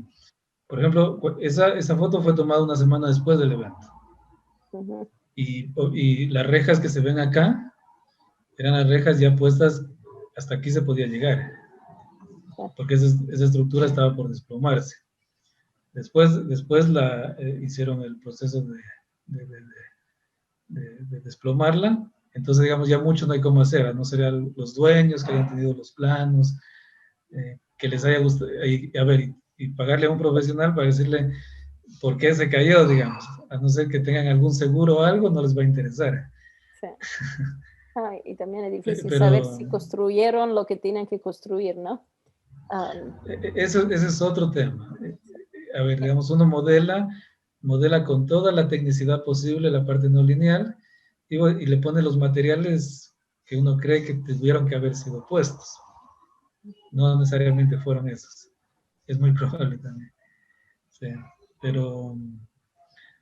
por ejemplo, esa foto fue tomada una semana después del evento. Y las rejas que se ven acá eran las rejas ya puestas, hasta aquí se podía llegar, porque esa estructura estaba por desplomarse. Después hicieron el proceso de desplomarla. Entonces, digamos, ya mucho no hay cómo hacer, no serían los dueños que hayan tenido los planos, que les haya gustado, a ver, y pagarle a un profesional para decirle por qué se cayó, digamos, a no ser que tengan algún seguro o algo, no les va a interesar. Sí. Y también es difícil Pero, saber si construyeron lo que tienen que construir, ¿no? Ese es otro tema. A ver, digamos, uno modela con toda la tecnicidad posible la parte no lineal y le pone los materiales que uno cree que tuvieron que haber sido puestos. No necesariamente fueron esos. Es muy probable también. Sí, pero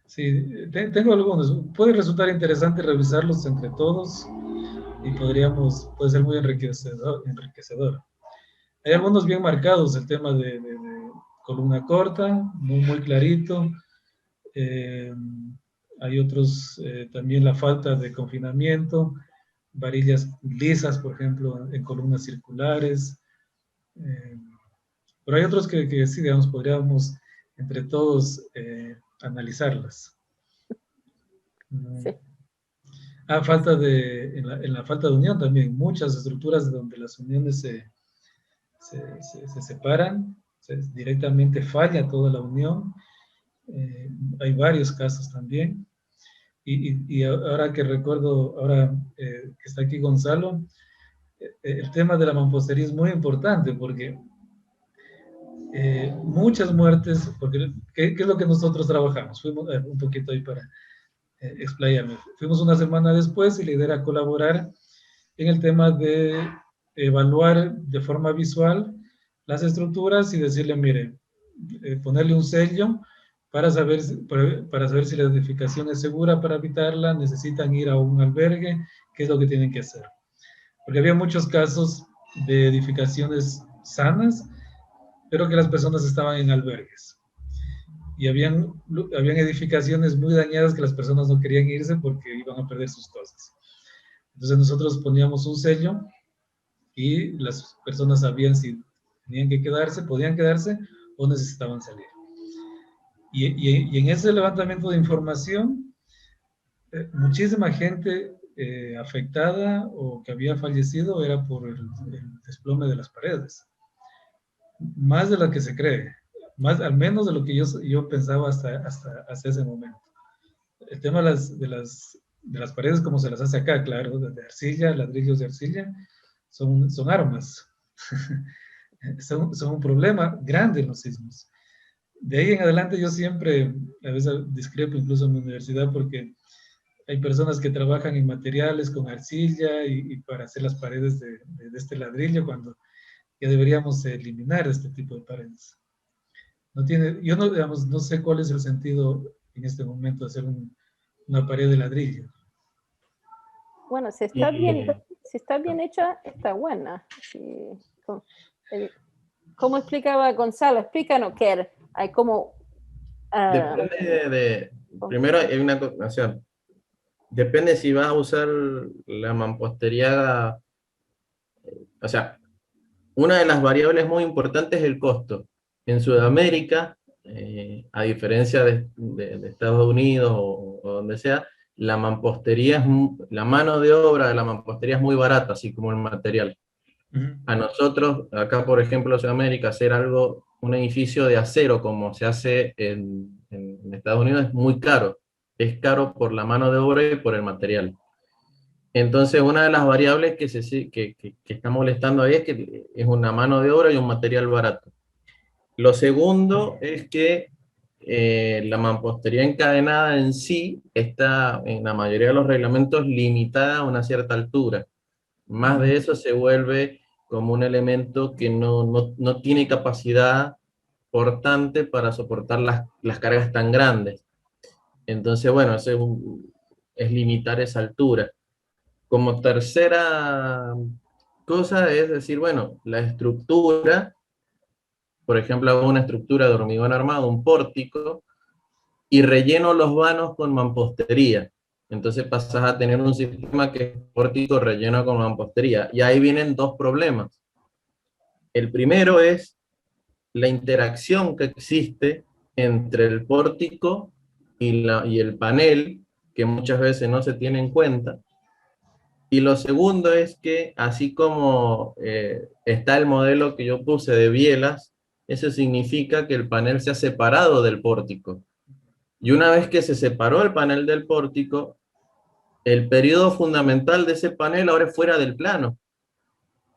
sí, tengo algunos. Puede resultar interesante revisarlos entre todos y puede ser muy enriquecedor. Hay algunos bien marcados, el tema de columna corta, muy clarito. Hay otros, también la falta de confinamiento, varillas lisas, por ejemplo, en columnas circulares. Pero hay otros que sí, digamos, podríamos entre todos analizarlas. Sí. En la falta de unión también, muchas estructuras donde las uniones se separan, directamente falla toda la unión. Hay varios casos también. Y ahora que recuerdo, ahora que está aquí Gonzalo, el tema de la mampostería es muy importante porque muchas muertes, porque ¿qué es lo que nosotros trabajamos? Fuimos un poquito ahí para explayarme. Fuimos una semana después y la idea era colaborar en el tema de evaluar de forma visual las estructuras y decirle, mire, ponerle un sello para saber si la edificación es segura para habitarla, necesitan ir a un albergue, qué es lo que tienen que hacer. Porque había muchos casos de edificaciones sanas, pero que las personas estaban en albergues. y habían edificaciones muy dañadas que las personas no querían irse porque iban a perder sus cosas. Entonces nosotros poníamos un sello y las personas sabían si tenían que quedarse, podían quedarse o necesitaban salir. Y en ese levantamiento de información, muchísima gente afectada o que había fallecido era por el desplome de las paredes. Más de lo que se cree, más, al menos de lo que yo pensaba hasta ese momento. El tema de las paredes, como se las hace acá, claro, de arcilla, ladrillos de arcilla, son armas. son un problema grande en los sismos. De ahí en adelante yo siempre, a veces discrepo incluso en mi universidad porque hay personas que trabajan en materiales con arcilla y para hacer las paredes de este ladrillo cuando ya deberíamos eliminar este tipo de paredes. Yo no, digamos, no sé cuál es el sentido en este momento de hacer una pared de ladrillo. Bueno, si está bien hecha, está buena. Sí. ¿Cómo explicaba Gonzalo? Explícanos, Ker. Hay como... Depende primero hay una cosa, o sea, depende si vas a usar la mampostería, o sea, una de las variables muy importantes es el costo. En Sudamérica, a diferencia de Estados Unidos o donde sea, la mampostería la mano de obra de la mampostería es muy barata, así como el material. A nosotros, acá por ejemplo en Sudamérica, hacer un edificio de acero como se hace en Estados Unidos es muy caro. Es caro por la mano de obra y por el material. Entonces, una de las variables que está molestando ahí es que es una mano de obra y un material barato. Lo segundo es que la mampostería encadenada en sí está, en la mayoría de los reglamentos, limitada a una cierta altura. Más de eso se vuelve como un elemento que no tiene capacidad portante para soportar las cargas tan grandes. Entonces, bueno, eso es limitar esa altura. Como tercera cosa es decir, bueno, la estructura, por ejemplo, hago una estructura de hormigón armado, un pórtico, y relleno los vanos con mampostería. Entonces pasas a tener un sistema que es pórtico relleno con mampostería. Y ahí vienen dos problemas. El primero es la interacción que existe entre el pórtico y el panel, que muchas veces no se tiene en cuenta. Y lo segundo es que, así como está el modelo que yo puse de bielas, eso significa que el panel se ha separado del pórtico. Y una vez que se separó el panel del pórtico, el periodo fundamental de ese panel ahora es fuera del plano.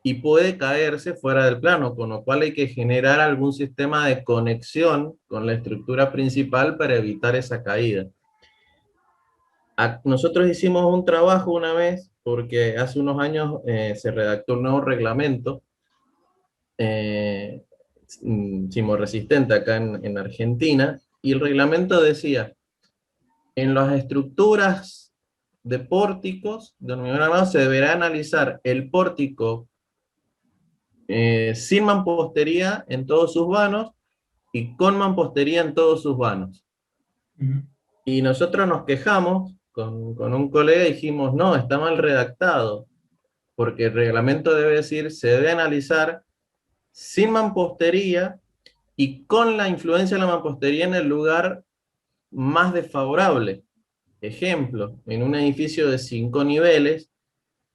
Y puede caerse fuera del plano, con lo cual hay que generar algún sistema de conexión con la estructura principal para evitar esa caída. Nosotros hicimos un trabajo una vez, porque hace unos años se redactó un nuevo reglamento sismorresistente acá en Argentina, y el reglamento decía, en las estructuras de pórticos de hormigón armado se deberá analizar el pórtico sin mampostería en todos sus vanos y con mampostería en todos sus vanos. Y nosotros nos quejamos con un colega y dijimos, no, está mal redactado, porque el reglamento debe decir, se debe analizar sin mampostería y con la influencia de la mampostería en el lugar más desfavorable. Ejemplo, en un edificio de 5 niveles,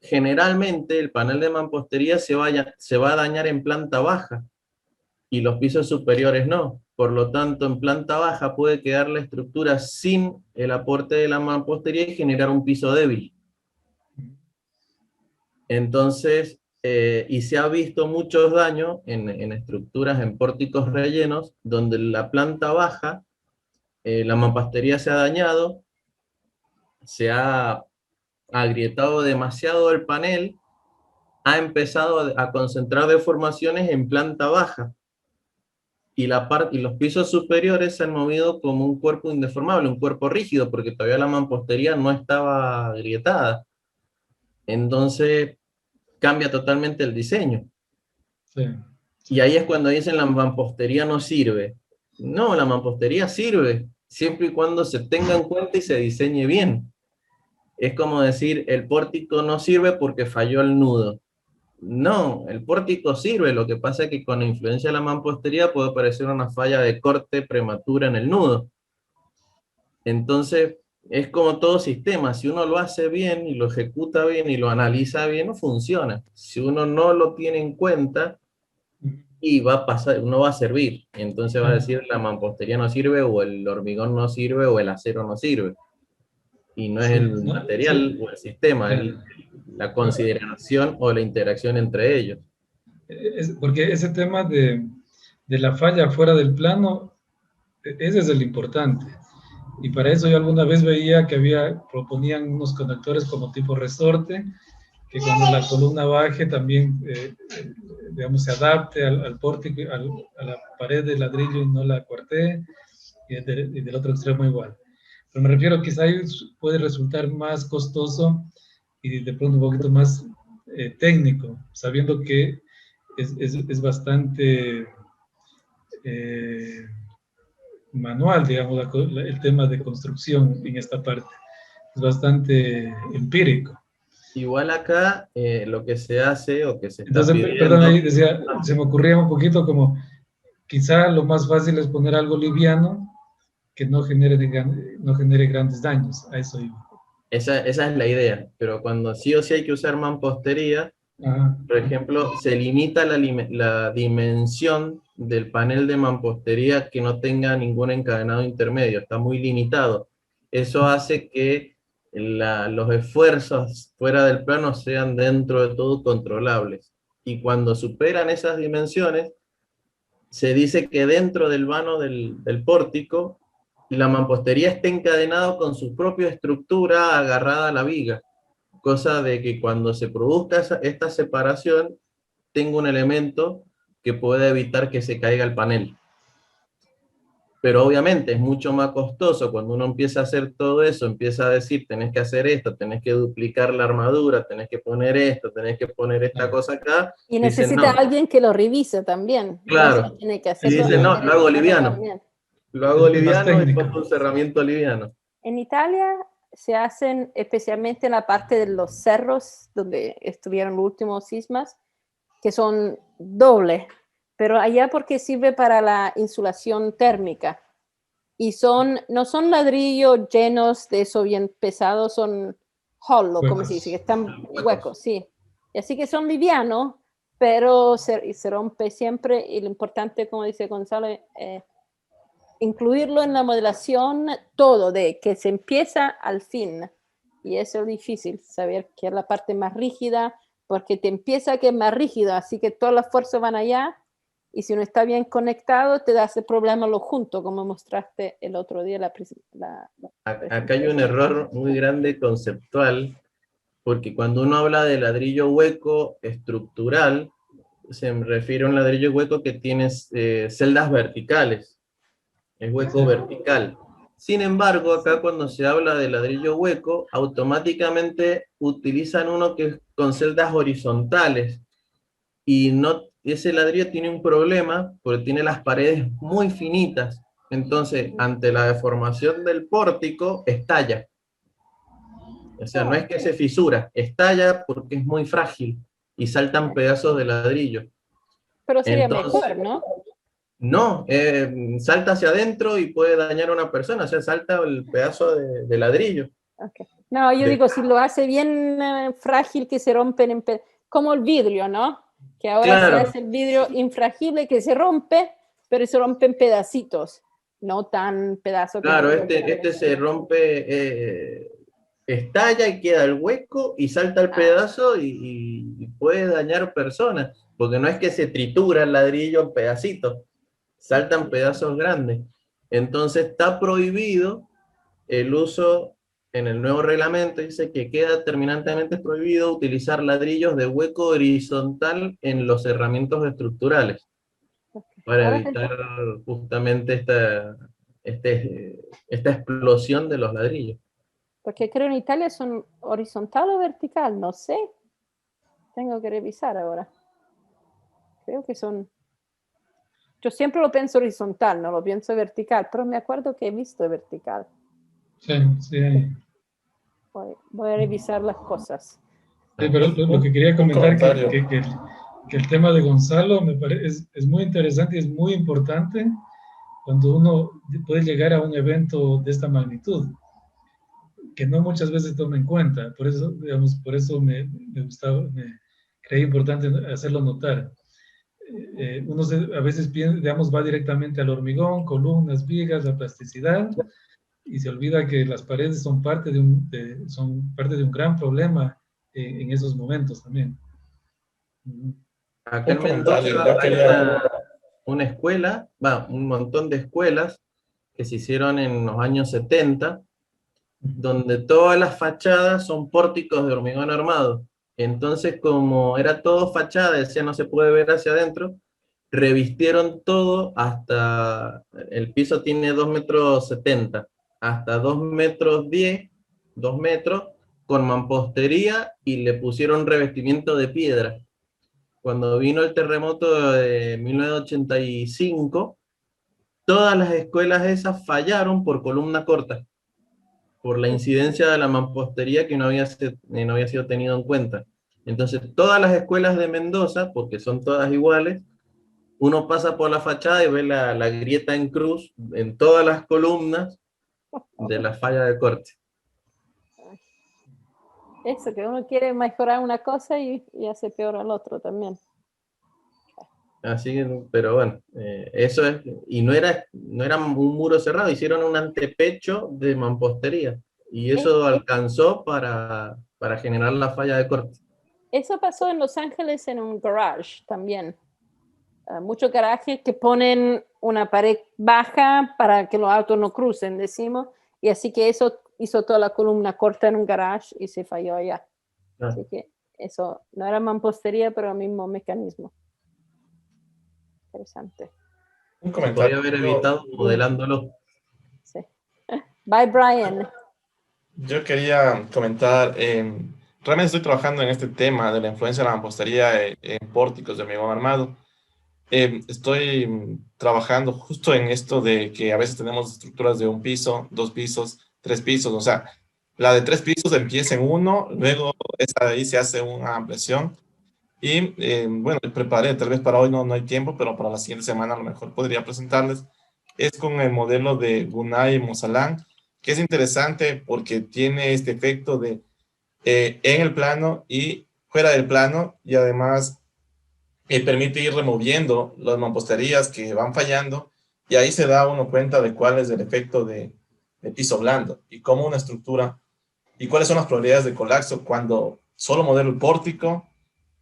generalmente el panel de mampostería se va a dañar en planta baja y los pisos superiores no. Por lo tanto, en planta baja puede quedar la estructura sin el aporte de la mampostería y generar un piso débil. Entonces, y se ha visto muchos daños en estructuras, en pórticos rellenos, donde la planta baja, la mampostería se ha dañado, se ha agrietado demasiado el panel, ha empezado a concentrar deformaciones en planta baja, y los pisos superiores se han movido como un cuerpo indeformable, un cuerpo rígido, porque todavía la mampostería no estaba agrietada. Entonces cambia totalmente el diseño. Sí. Y ahí es cuando dicen la mampostería no sirve. No, la mampostería sirve, siempre y cuando se tenga en cuenta y se diseñe bien. Es como decir, el pórtico no sirve porque falló el nudo. No, el pórtico sirve, lo que pasa es que con la influencia de la mampostería puede aparecer una falla de corte prematura en el nudo. Entonces, es como todo sistema, si uno lo hace bien y lo ejecuta bien y lo analiza bien, no funciona. Si uno no lo tiene en cuenta, y va a pasar, no va a servir. Entonces va a decir la mampostería no sirve, o el hormigón no sirve, o el acero no sirve. Y no es Sí, el ¿no? Sí, material o el sistema, es claro. la consideración o la interacción entre ellos. Porque ese tema de la falla fuera del plano, ese es el importante. Y para eso yo alguna vez veía que proponían unos conectores como tipo resorte, que cuando la columna baje también, digamos, se adapte al pórtico, a la pared de ladrillo y no la cuartee, y del otro extremo igual. Pero me refiero, quizá ahí puede resultar más costoso y de pronto un poquito más técnico, sabiendo que es bastante eh, manual, digamos, el tema de construcción en esta parte. Es bastante empírico. Igual acá lo que se hace o que se está Entonces, perdón, pidiendo, ahí decía, se me ocurría un poquito como, quizá lo más fácil es poner algo liviano que no genere grandes daños. A eso iba. esa es la idea, pero cuando sí o sí hay que usar mampostería, Ajá. por ejemplo, se limita la dimensión del panel de mampostería que no tenga ningún encadenado intermedio, está muy limitado. Eso hace que los esfuerzos fuera del plano sean dentro de todo controlables. Y cuando superan esas dimensiones, se dice que dentro del vano del pórtico, la mampostería está encadenado con su propia estructura agarrada a la viga, cosa de que cuando se produzca esta separación, tengo un elemento que puede evitar que se caiga el panel. Pero obviamente es mucho más costoso cuando uno empieza a hacer todo eso, empieza a decir, tenés que hacer esto, tenés que duplicar la armadura, tenés que poner esto, tenés que poner esta cosa acá. Y Dicen, necesita no, alguien que lo revise también. No es que claro. tiene que Y hacerlo, dicen, no, lo hago liviano. también. Lo hago Es más liviano y técnico. pongo un cerramiento liviano. En Italia se hacen, especialmente en la parte de los cerros, donde estuvieron los últimos sismas, que son doble, pero allá porque sirve para la insulación térmica. Y no son ladrillos llenos de eso bien pesados, son hollow, como se dice, que están huecos, sí. Y así que son livianos, pero se rompe siempre. Y lo importante, como dice Gonzalo, incluirlo en la modelación todo, de que se empieza al fin. Y eso es difícil, saber qué es la parte más rígida, porque te empieza que es más rígida, así que todas las fuerzas van allá, y si no está bien conectado, te da ese problema lo junto, como mostraste el otro día. Acá hay un error muy grande conceptual, porque cuando uno habla de ladrillo hueco estructural, se refiere a un ladrillo hueco que tiene celdas verticales, es hueco vertical. Sin embargo, acá cuando se habla de ladrillo hueco, automáticamente utilizan uno que es con celdas horizontales, y no, ese ladrillo tiene un problema porque tiene las paredes muy finitas. Entonces, ante la deformación del pórtico, estalla. O sea, no es que se fisura, estalla porque es muy frágil y saltan pedazos de ladrillo. Pero sería Entonces, mejor, ¿no? no, salta hacia adentro y puede dañar a una persona, o sea, salta el pedazo de ladrillo. Okay. No, yo digo, si lo hace bien frágil, que se rompen como el vidrio, ¿no? Que ahora Claro. se hace el vidrio infrangible que se rompe, pero se rompe en pedacitos, no tan pedazos. Claro, este se rompe, estalla y queda el hueco y salta el pedazo y puede dañar personas, porque no es que se tritura el ladrillo en pedacitos, saltan pedazos grandes. Entonces está prohibido el uso, en el nuevo reglamento dice que queda terminantemente prohibido utilizar ladrillos de hueco horizontal en los cerramientos estructurales, para evitar justamente esta explosión de los ladrillos. Porque creo en Italia son horizontal o vertical, no sé. Tengo que revisar ahora. Creo que son... Yo siempre lo pienso horizontal, no lo pienso vertical, pero me acuerdo que he visto vertical. Sí, sí. Voy a revisar las cosas. Sí, pero lo que quería Un comentar comentario. que el tema de Gonzalo me parece es muy interesante y es muy importante cuando uno puede llegar a un evento de esta magnitud, que no muchas veces toma en cuenta. Por eso, digamos, por eso me gustaba, me creí importante hacerlo notar. Uno a veces piensa, digamos, va directamente al hormigón, columnas, vigas, la plasticidad, y se olvida que las paredes son parte son parte de un gran problema en esos momentos también. Acá Un en comentario, Mendoza yo hay quería, una escuela, un montón de escuelas que se hicieron en los años 70, donde todas las fachadas son pórticos de hormigón armado. Entonces, como era todo fachada, decía no se puede ver hacia adentro, revistieron todo hasta, el piso tiene 2,70 m, hasta 2,10 m, 2 metros, con mampostería y le pusieron revestimiento de piedra. Cuando vino el terremoto de 1985, todas las escuelas esas fallaron por columna corta, por la incidencia de la mampostería que no había sido tenido en cuenta. Entonces, todas las escuelas de Mendoza, porque son todas iguales, uno pasa por la fachada y ve la grieta en cruz en todas las columnas de la falla de corte. Eso, que uno quiere mejorar una cosa y hace peor al otro también. Así que, pero bueno, eso es, y no era un muro cerrado, hicieron un antepecho de mampostería, y eso alcanzó para generar la falla de corte. Eso pasó en Los Ángeles en un garage también. Muchos garajes que ponen una pared baja para que los autos no crucen, decimos, y así que eso hizo toda la columna corta en un garage y se falló allá. Así que eso no era mampostería, pero el mismo mecanismo. Interesante. un Se podría comentario. haber evitado modelándolo. Sí. Bye, Brian. Yo quería comentar, realmente estoy trabajando en este tema de la influencia de la mampostería en pórticos de hormigón armado. Estoy trabajando justo en esto de que a veces tenemos estructuras de 1 piso, 2 pisos, 3 pisos, o sea, la de 3 pisos empieza en 1, luego esa de ahí se hace una ampliación y bueno, preparé, tal vez para hoy no hay tiempo, pero para la siguiente semana a lo mejor podría presentarles. Es con el modelo de Gunay y Mosalán, que es interesante porque tiene este efecto de en el plano y fuera del plano, y además permite ir removiendo las mamposterías que van fallando, y ahí se da uno cuenta de cuál es el efecto de piso blando y cómo una estructura y cuáles son las probabilidades de colapso cuando solo modelo el pórtico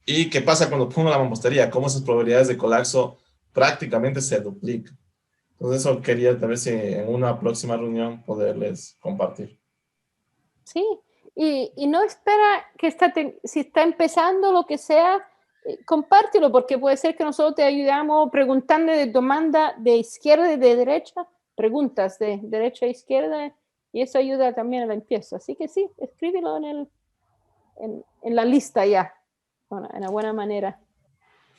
y qué pasa cuando pongo la mampostería, cómo esas probabilidades de colapso prácticamente se duplican. Entonces eso quería tal vez en una próxima reunión poderles compartir. Sí, y no espera que si está empezando lo que sea, compártelo, porque puede ser que nosotros te ayudamos preguntando de demanda de izquierda y de derecha, preguntas de derecha a izquierda, y eso ayuda también a la limpieza. Así que sí, escríbelo en la lista ya, bueno, en una buena manera.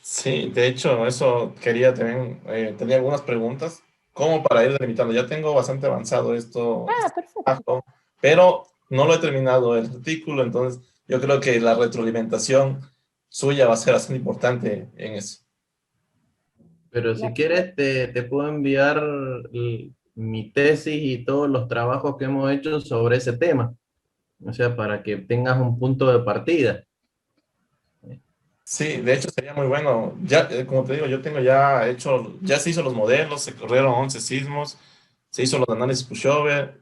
Sí, de hecho, eso quería también, tenía algunas preguntas, como para ir delimitando. Ya tengo bastante avanzado esto, Perfecto. pero no lo he terminado el artículo, entonces yo creo que la retroalimentación suya va a ser bastante importante en eso. Pero si quieres, te puedo enviar mi tesis y todos los trabajos que hemos hecho sobre ese tema. O sea, para que tengas un punto de partida. Sí, de hecho sería muy bueno. Ya, como te digo, yo tengo ya hecho, ya se hizo los modelos, se corrieron 11 sismos, se hizo los análisis pushover,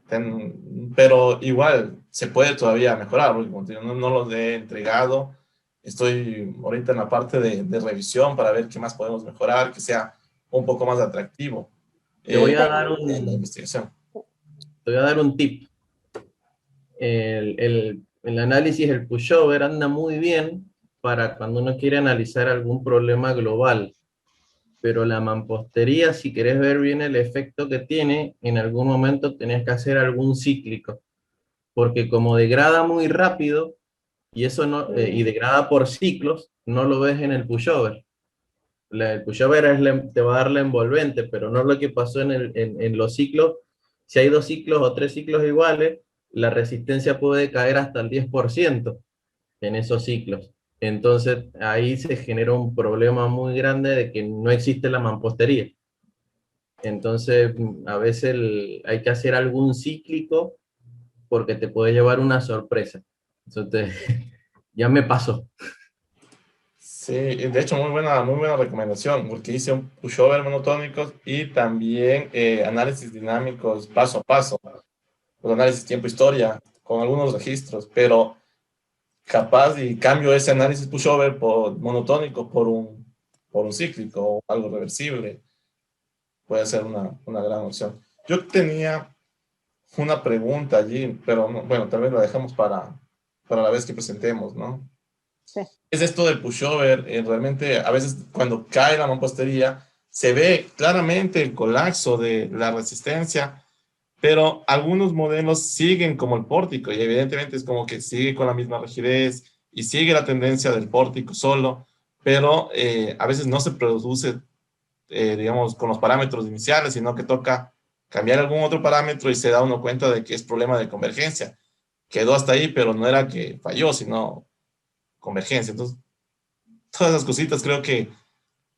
pero igual se puede todavía mejorar, porque como te digo, no los he entregado. Estoy ahorita en la parte de revisión para ver qué más podemos mejorar, que sea un poco más atractivo Te voy a la dar investigación. te voy a dar un tip. El análisis, el pushover anda muy bien para cuando uno quiere analizar algún problema global. Pero la mampostería, si querés ver bien el efecto que tiene, en algún momento tenés que hacer algún cíclico. Porque como degrada muy rápido, y eso no, y degrada por ciclos, no lo ves en el pushover. el pushover te va a dar la envolvente, pero no lo que pasó en los ciclos. Si hay 2 ciclos o 3 ciclos iguales, la resistencia puede caer hasta el 10% en esos ciclos. Entonces ahí se genera un problema muy grande de que no existe la mampostería. Entonces a veces hay que hacer algún cíclico porque te puede llevar una sorpresa. Entonces ya me pasó. Sí, de hecho, muy buena recomendación, porque hice un pushover monotónicos y también análisis dinámicos paso a paso, los análisis tiempo-historia, con algunos registros, pero capaz y cambio ese análisis pushover por monotónico por un cíclico o algo reversible, puede ser una gran opción. Yo tenía una pregunta allí, pero bueno, tal vez la dejamos para la vez que presentemos, ¿no? Sí. Es esto del pushover, realmente a veces cuando cae la mampostería se ve claramente el colapso de la resistencia, pero algunos modelos siguen como el pórtico y evidentemente es como que sigue con la misma rigidez y sigue la tendencia del pórtico solo, pero a veces no se produce, digamos, con los parámetros iniciales, sino que toca cambiar algún otro parámetro y se da uno cuenta de que es problema de convergencia. Quedó hasta ahí, pero no era que falló, sino convergencia. Entonces, todas esas cositas creo que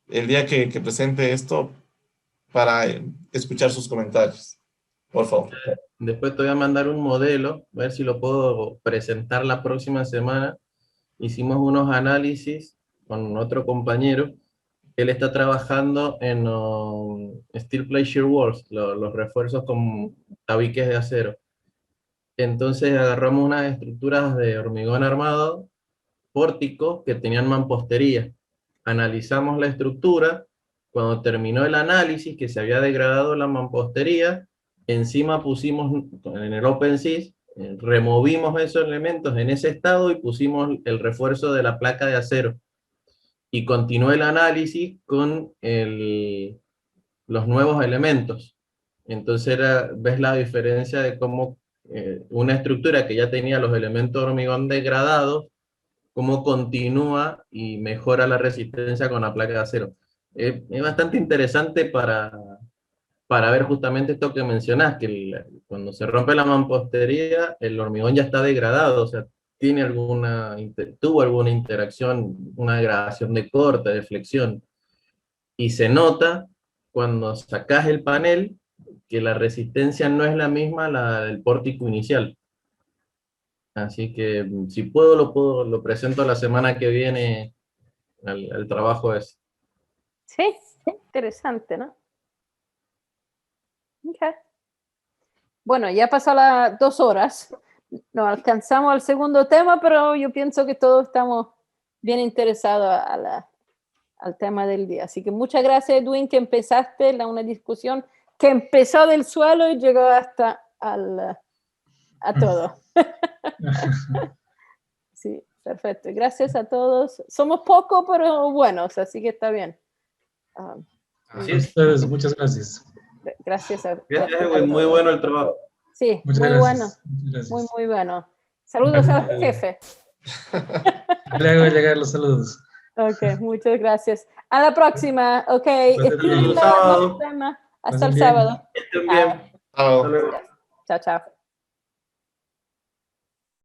el día que presente esto para escuchar sus comentarios, por favor. Después te voy a mandar un modelo, a ver si lo puedo presentar la próxima semana. Hicimos unos análisis con otro compañero. Él está trabajando en Steel Plate Shear Walls, los refuerzos con tabiques de acero. Entonces agarramos unas estructuras de hormigón armado, pórticos, que tenían mampostería. Analizamos la estructura. Cuando terminó el análisis, que se había degradado la mampostería, encima pusimos en el OpenSys, removimos esos elementos en ese estado y pusimos el refuerzo de la placa de acero. Y continuó el análisis con los nuevos elementos. Entonces ves la diferencia de cómo una estructura que ya tenía los elementos de hormigón degradados, cómo continúa y mejora la resistencia con la placa de acero. Es bastante interesante para ver justamente esto que mencionás, que cuando se rompe la mampostería, el hormigón ya está degradado, o sea, tuvo alguna interacción, una degradación de corte, de flexión, y se nota cuando sacás el panel que la resistencia no es la misma la del pórtico inicial. Así que si puedo, lo presento la semana que viene al trabajo ese. Sí, interesante, ¿no? Okay. Bueno, ya pasó las 2 horas. No alcanzamos al segundo tema, pero yo pienso que todos estamos bien interesados al tema del día. Así que muchas gracias, Edwin, que empezaste una discusión que empezó del suelo y llegó hasta a todo. Sí, perfecto. Gracias a todos. Somos pocos, pero buenos, así que está bien. Así es. Ustedes, muchas gracias. Gracias a Gracias, muy bueno el trabajo. Sí, muchas muy gracias. bueno. Muchas gracias. Muy bueno. Saludos al jefe. Le hago llegar los saludos. Ok, muchas gracias. A la próxima. Ok, Hasta el sábado. hasta el sábado. Estén bien. Chao. Chao, chao.